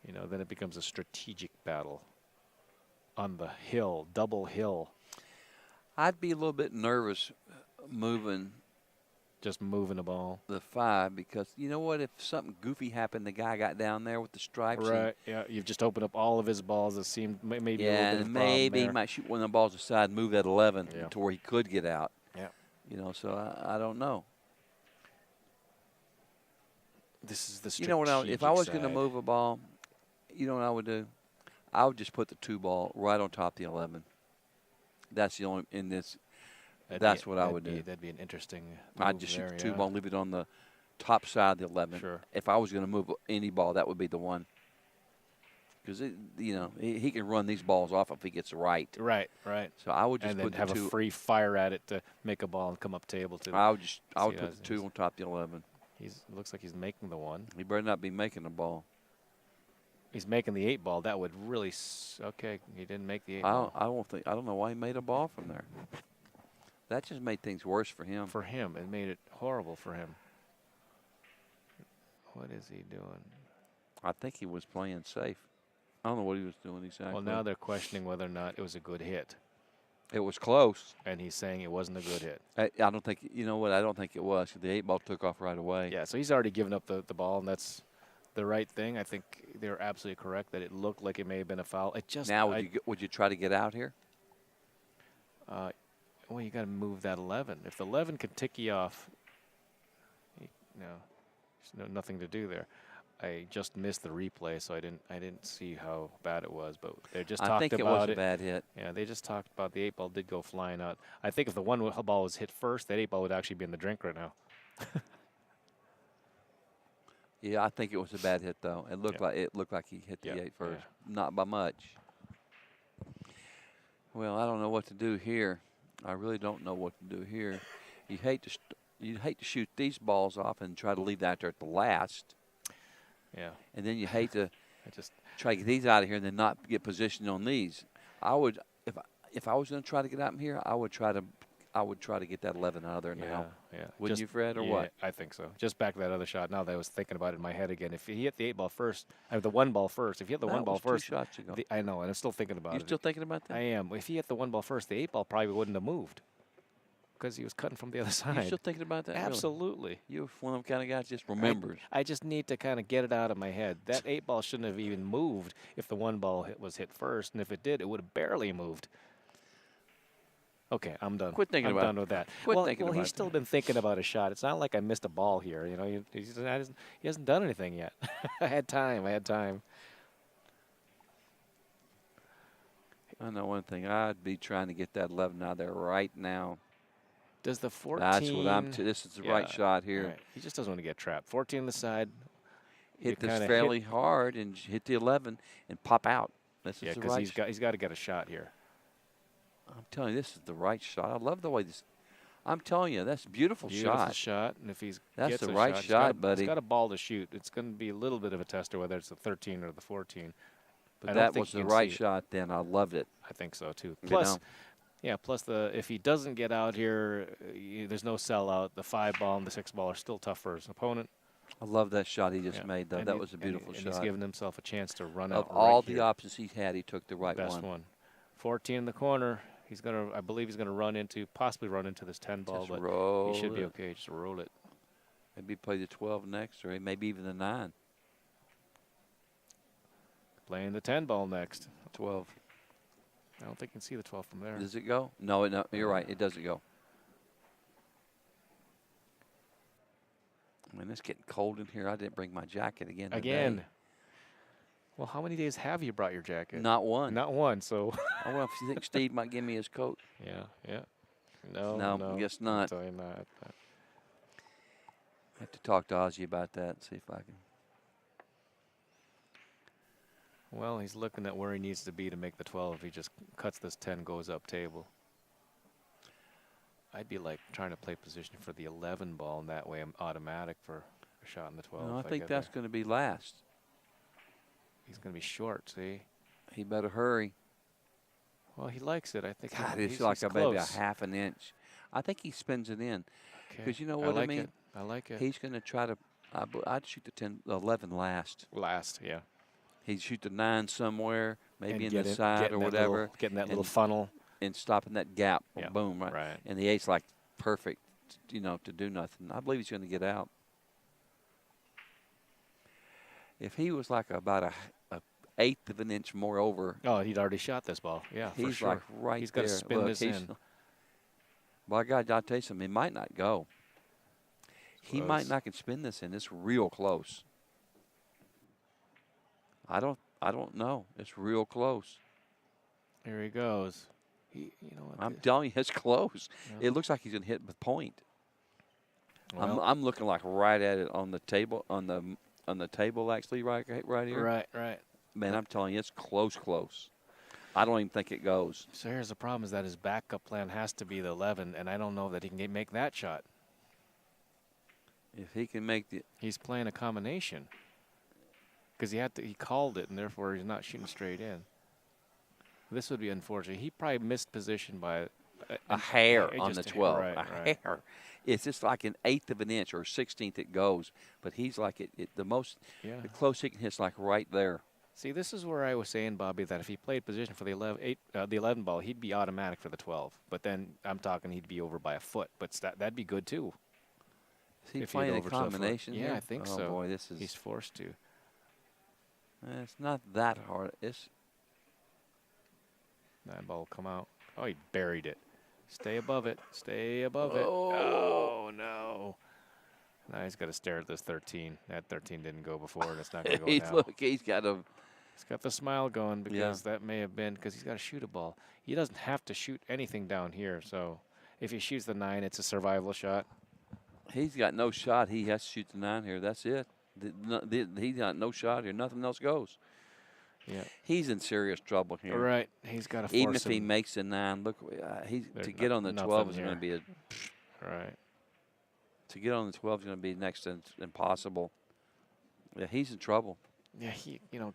Then it becomes a strategic battle on the hill, double hill. I'd be a little bit nervous moving. Just moving the ball. The 5, because you know what? If something goofy happened, the guy got down there with the stripes. Right, yeah. You've just opened up all of his balls. It seemed maybe a little bit of a maybe he there. might shoot one of the balls aside and move that 11 to where he could get out. Yeah. So I don't know. This is the strategic what? If I was going to move a ball, you know what I would do? I would just put the 2 ball right on top of the 11. That's the only in this. That's what I would do. That'd be an interesting move. I'd just shoot the 2 ball and leave it on the top side of the 11. Sure. If I was going to move any ball, that would be the 1. Because, you know, he can run these balls off if he gets it right. Right. So I would just and put then have a free fire at it to make a ball and come up table too. I would put the 2 on top of the 11. Looks like he's making the 1. He better not be making the ball. He's making the 8 ball. That would really okay. He didn't make the 8 ball. I don't know why he made a ball from there. That just made things worse for him. For him, it made it horrible for him. What is he doing? I think he was playing safe. I don't know what he was doing exactly. Well, now they're questioning whether or not it was a good hit. It was close. And he's saying it wasn't a good hit. I don't think, you know what, I don't think it was. The 8 ball took off right away. Yeah, so he's already given up the ball, and that's the right thing. I think they're absolutely correct that it looked like it may have been a foul. It just now would you try to get out here? Well, you got to move that 11. If the 11 can tick you off, there's nothing to do there. I just missed the replay, so I didn't see how bad it was. But they just talked about it. I think it was a bad hit. Yeah, they just talked about the 8 ball did go flying out. I think if the 1 ball was hit first, that 8 ball would actually be in the drink right now. Yeah, I think it was a bad hit though. It looked like he hit the 8 first, not by much. Well, I don't know what to do here. I really don't know what to do here. You hate to shoot these balls off and try to leave that there at the last. Yeah. And then you hate to try to get these out of here and then not get positioned on these. I would, if I was going to try to get out in here, I would try to get that 11 out of there now. Yeah. Wouldn't you, Fred, or what? I think so. Just back to that other shot. Now that I was thinking about it in my head again. If he hit the 8 ball first, the 1 ball first. If he hit the 1 ball first, 2 shots ago. I know, and I'm still thinking about it. You still thinking about that? I am. If he hit the 1 ball first, the 8 ball probably wouldn't have moved because he was cutting from the other side. You still thinking about that? Absolutely. Really? You're one of them kind of guys just remembers. I just need to kind of get it out of my head. That 8 ball shouldn't have even moved if the 1 ball was hit first, and if it did, it would have barely moved. Okay, I'm done. Quit thinking about it. I'm done with that. Quit thinking about it. He's still been thinking about a shot. It's not like I missed a ball here. You know, he hasn't done anything yet. I had time. I know one thing. I'd be trying to get that 11 out of there right now. Does the 14? That's what this is the right shot here. Right. He just doesn't want to get trapped. 14 on the side. Hit this fairly hard and hit the 11 and pop out. This is the right because he's got to get a shot here. I'm telling you, this is the right shot. I love the way this. I'm telling you, that's a beautiful shot. And if that's the right shot, buddy. He's got a ball to shoot. It's going to be a little bit of a tester whether it's the 13 or the 14. But that was the right shot. Then I loved it. I think so too. Plus, if he doesn't get out here, there's no sellout. The 5 ball and the 6 ball are still tough for his opponent. I love that shot he just made, though. That was a beautiful shot. He's given himself a chance to run out. Of all the options he had, he took the right best one. 14 in the corner. I believe he's gonna possibly run into this 10 ball, but he should be okay. Just roll it. Maybe play the 12 next, or maybe even the 9. Playing the 10 ball next. 12. I don't think you can see the 12 from there. Does it go? No, you're right. It doesn't go. I mean, it's getting cold in here. I didn't bring my jacket again today. Well, how many days have you brought your jacket? Not one. Not one, so. I wonder if you think Steve might give me his coat. Yeah. No, I guess not. I'll tell you not. I have to talk to Ozzy about that and see if I can. Well, he's looking at where he needs to be to make the 12. If he just cuts this 10, goes up table. I'd be like trying to play position for the 11 ball, and that way I'm automatic for a shot in the 12. No, I think that's going to be last. He's going to be short, see? He better hurry. Well, he likes it. I think it's like maybe a half an inch. I think he spins it in. Because you know what I mean? I like it. He's going to try to I'd shoot the 11 last. Last, yeah. He'd shoot the 9 somewhere, maybe in the side or whatever. Getting that little funnel. And stopping that gap. Yeah. Boom, right? And the 8's like perfect, to do nothing. I believe he's going to get out. If he was like about a 1/8 of an inch more over. Oh, he'd already shot this ball. Yeah, he's for sure. Like right he's got to spin this in. By God, I'll tell you something. He might not go. He might not can spin this in. It's real close. I don't know. It's real close. Here he goes. I'm telling you, it's close. Yeah. It looks like he's gonna hit the point. Well, I'm looking like right at it on the table on the table actually right here. Right. Man, I'm telling you, it's close. I don't even think it goes. So here's the problem: is that his backup plan has to be the 11, and I don't know that he can make that shot. If he can make the, he's playing a combination because he called it, and therefore he's not shooting straight in. This would be unfortunate. He probably missed position by a hair on the 12. Right, a hair. It's just like an 1/8 of an inch or 1/16 it goes, but he's like the close he can hit's like right there. See, this is where I was saying, Bobby, that if he played position for the 11 ball, he'd be automatic for the 12. But then I'm talking he'd be over by a foot. But that'd be good too. Is he playing a combination? Yeah, I think so. Oh boy, he's forced to. It's not that hard. It's 9 ball will come out. Oh, he buried it. Stay above it. Stay above it. Oh no. Now he's got to stare at this 13. That 13 didn't go before, and it's not going to go now. Look, he's got the smile going because that may have been because he's got to shoot a ball. He doesn't have to shoot anything down here. So if he shoots the 9, it's a survival shot. He's got no shot. He has to shoot the 9 here. That's it. He's got no shot here. Nothing else goes. Yeah, he's in serious trouble here. Right, he's got to force even if he makes a 9. Look, to get on the 12 is going to be right. To get on the 12 is going to be next to impossible. Yeah, he's in trouble. Yeah,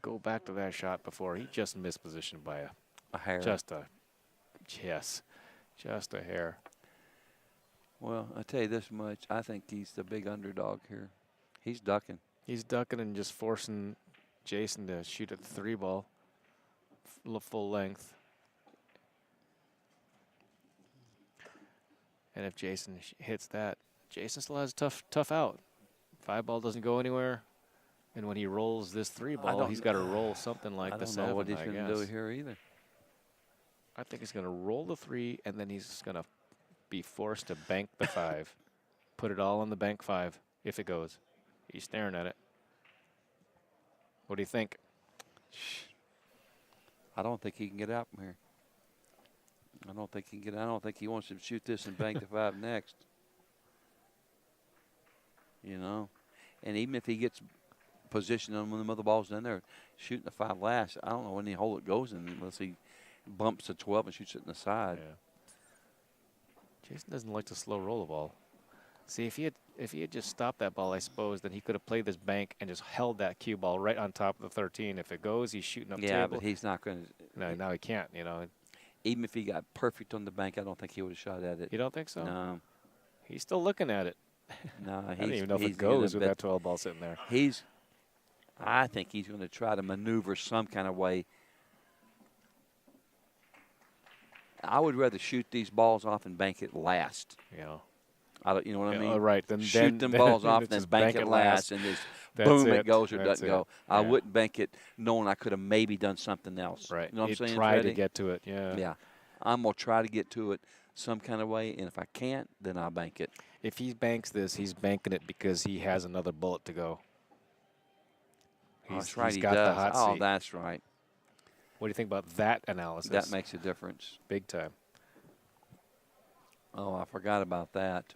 go back to that shot before. He just missed position by a hair. Just a hair. Well, I tell you this much. I think he's the big underdog here. He's ducking. He's ducking and just forcing Jason to shoot at the 3 ball, full length. And if Jason hits that, Jason still has a tough out. 5 ball doesn't go anywhere. And when he rolls this 3 ball, he's got to roll something like the 7, I don't know what he's going to do here either. I think he's going to roll the 3, and then he's going to be forced to bank the 5. Put it all on the bank 5 if it goes. He's staring at it. What do you think? I don't think he can get out from here. I don't think he can get out. I don't think he wants to shoot this and bank the 5 next. And even if he gets position on one of the other balls in there, shooting the 5 last, I don't know any hole it goes in unless he bumps the 12 and shoots it in the side. Yeah. Jason doesn't like to slow roll the ball. See, if he had just stopped that ball, I suppose, then he could have played this bank and just held that cue ball right on top of the 13. If it goes, he's shooting up table. Yeah, but he's not going to. No, now he can't, Even if he got perfect on the bank, I don't think he would have shot at it. You don't think so? No. He's still looking at it. No, I don't even know if it goes with that 12 ball sitting there. I think he's going to try to maneuver some kind of way. I would rather shoot these balls off and bank it last. You know what I mean? Right. Shoot them balls off and then bank it last and just boom, it goes or doesn't go. Yeah. I wouldn't bank it knowing I could have maybe done something else. Right. You know what I'm saying, try Freddie? to get to it, yeah. Yeah. I'm going to try to get to it some kind of way, and if I can't, then I'll bank it. If he banks this, he's banking it because he has another bullet to go. That's right, he's got the hot seat. Oh, that's right. What do you think about that analysis? That makes a difference. Big time. Oh, I forgot about that.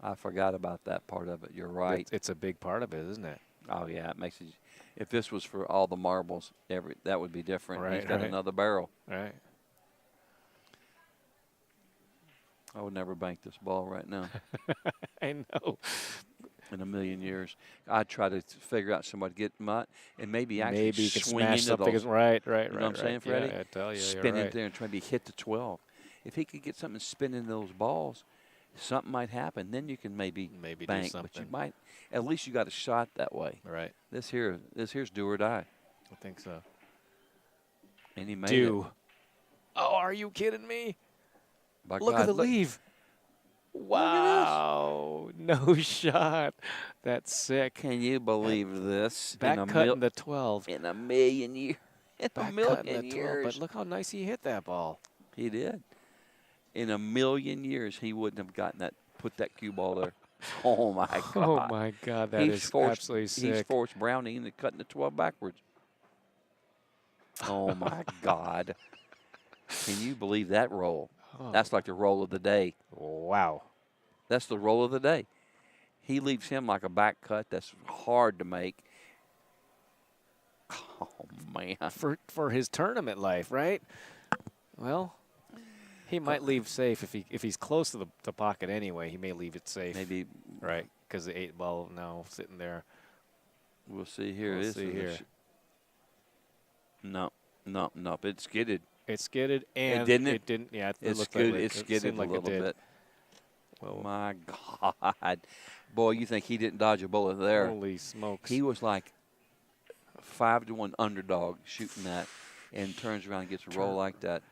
I forgot about that part of it. You're right. It's a big part of it, isn't it? Oh, yeah. It makes it. If this was for all the marbles, that would be different. Right, He's got another barrel. Right. I would never bank this ball right now. I know. In a million years. I'd try to figure out somebody to get my, and maybe actually you can swing smash into something. those. Right. You know what I'm saying, Freddie? Yeah, I tell you, spin you're in there and try to hit the 12. If he could get something to spin into those balls, something might happen. Then you can maybe bank, do something. but you might. At least you got a shot that way. Right. This here's do or die. I think so. And he made it. Oh, are you kidding me? By Look God, at the leave. Wow. No shot. That's sick. Can you believe this? Back cutting the 12. In a million years. Back cutting the 12. But look how nice he hit that ball. He did. In a million years, he wouldn't have put that cue ball there. Oh, my God. Oh, my God. That is absolutely sick. He's forced Browning into cutting the 12 backwards. Oh, my God. Can you believe that roll? Oh. That's like the roll of the day. Wow. That's the roll of the day. He leaves him like a back cut. That's hard to make. Oh, man. For his tournament life, right? Well, he might leave safe if he's close to the pocket anyway. He may leave it safe. Maybe. Right, because the 8-ball now sitting there. We'll see here. We'll see here. No. It skidded. It skidded, and it didn't. Yeah, it skidded. It skidded a little bit. Well, my God. Boy, you think he didn't dodge a bullet there. Holy smokes. He was like 5-1 underdog shooting that and turns around and gets a roll like that.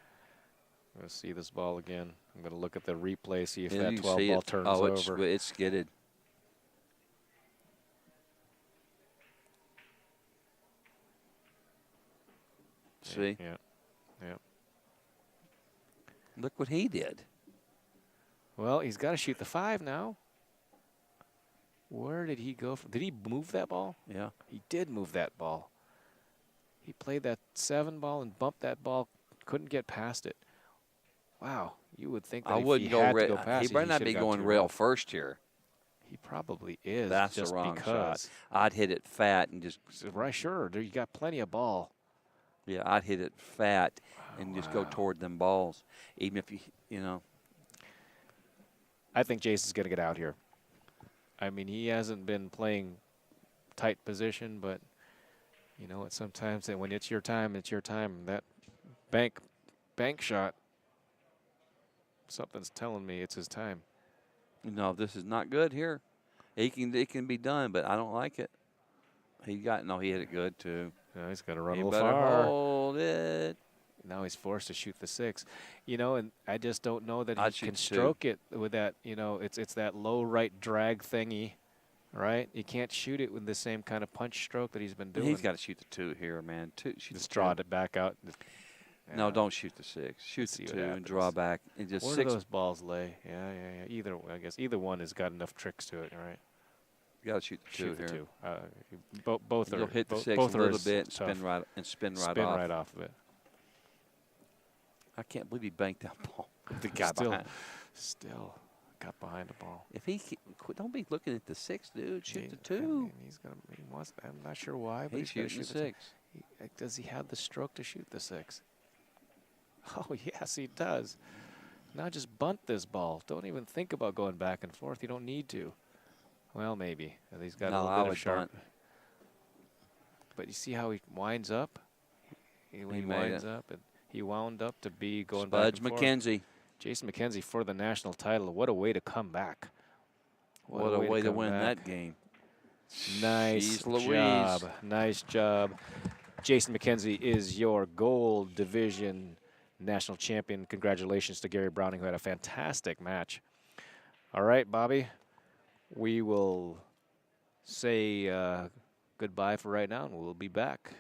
Let's see this ball again. I'm going to look at the replay, see if that 12 ball turns over. It skidded. See? Yeah. Look what he did. Well, he's got to shoot the 5 now. Where did he go from? Did he move that ball? Yeah. He did move that ball. He played that 7 ball and bumped that ball. Couldn't get past it. Wow. You would think that I wouldn't go to go past he better not be going rail first here. He probably is. That's just the wrong because. shot. I'd hit it fat and just. Right, sure. You got plenty of ball. Yeah, I'd hit it fat and just go toward them balls. Even if you know. I think Jason's going to get out here. I mean, he hasn't been playing tight position, but, you know, sometimes when it's your time, it's your time. That bank shot, something's telling me it's his time. No, this is not good here. It can be done, but I don't like it. He hit it good too. No, he's got to run he a little better far. Hold it. Now he's forced to shoot the 6. You know, and I just don't know that I'd he can stroke it with that, you know, it's that low right drag thingy, right? You can't shoot it with the same kind of punch stroke that he's been doing. He's got to shoot the 2 here, man. Just draw it back out. Yeah. No, don't shoot the 6. Shoot the 2 and draw back. And just Where 6. do those balls lay? Yeah. I guess either one has got enough tricks to it, right? You got to shoot the 2 here. Shoot the 2. Both are. You'll hit the 6 both a little bit and spin right off of it. I can't believe he banked that ball. The guy still got behind the ball. If he don't be looking at the 6, dude. Shoot the 2. I mean, he wants. I'm not sure why, but he's shooting the 6. Does he have the stroke to shoot the 6? Oh yes, he does. Now just bunt this ball. Don't even think about going back and forth. You don't need to. Well, maybe. He's got a little bit of sharp. But you see how he winds up? He winds up, and he wound up to be going back and forth. Mckenzie. Jason Mckenzie for the national title. What a way to come back. What a way to win that game. Nice job. Nice job. Jason Mckenzie is your gold division national champion. Congratulations to Gary Browning, who had a fantastic match. All right, Bobby. We will say goodbye for right now, and we'll be back.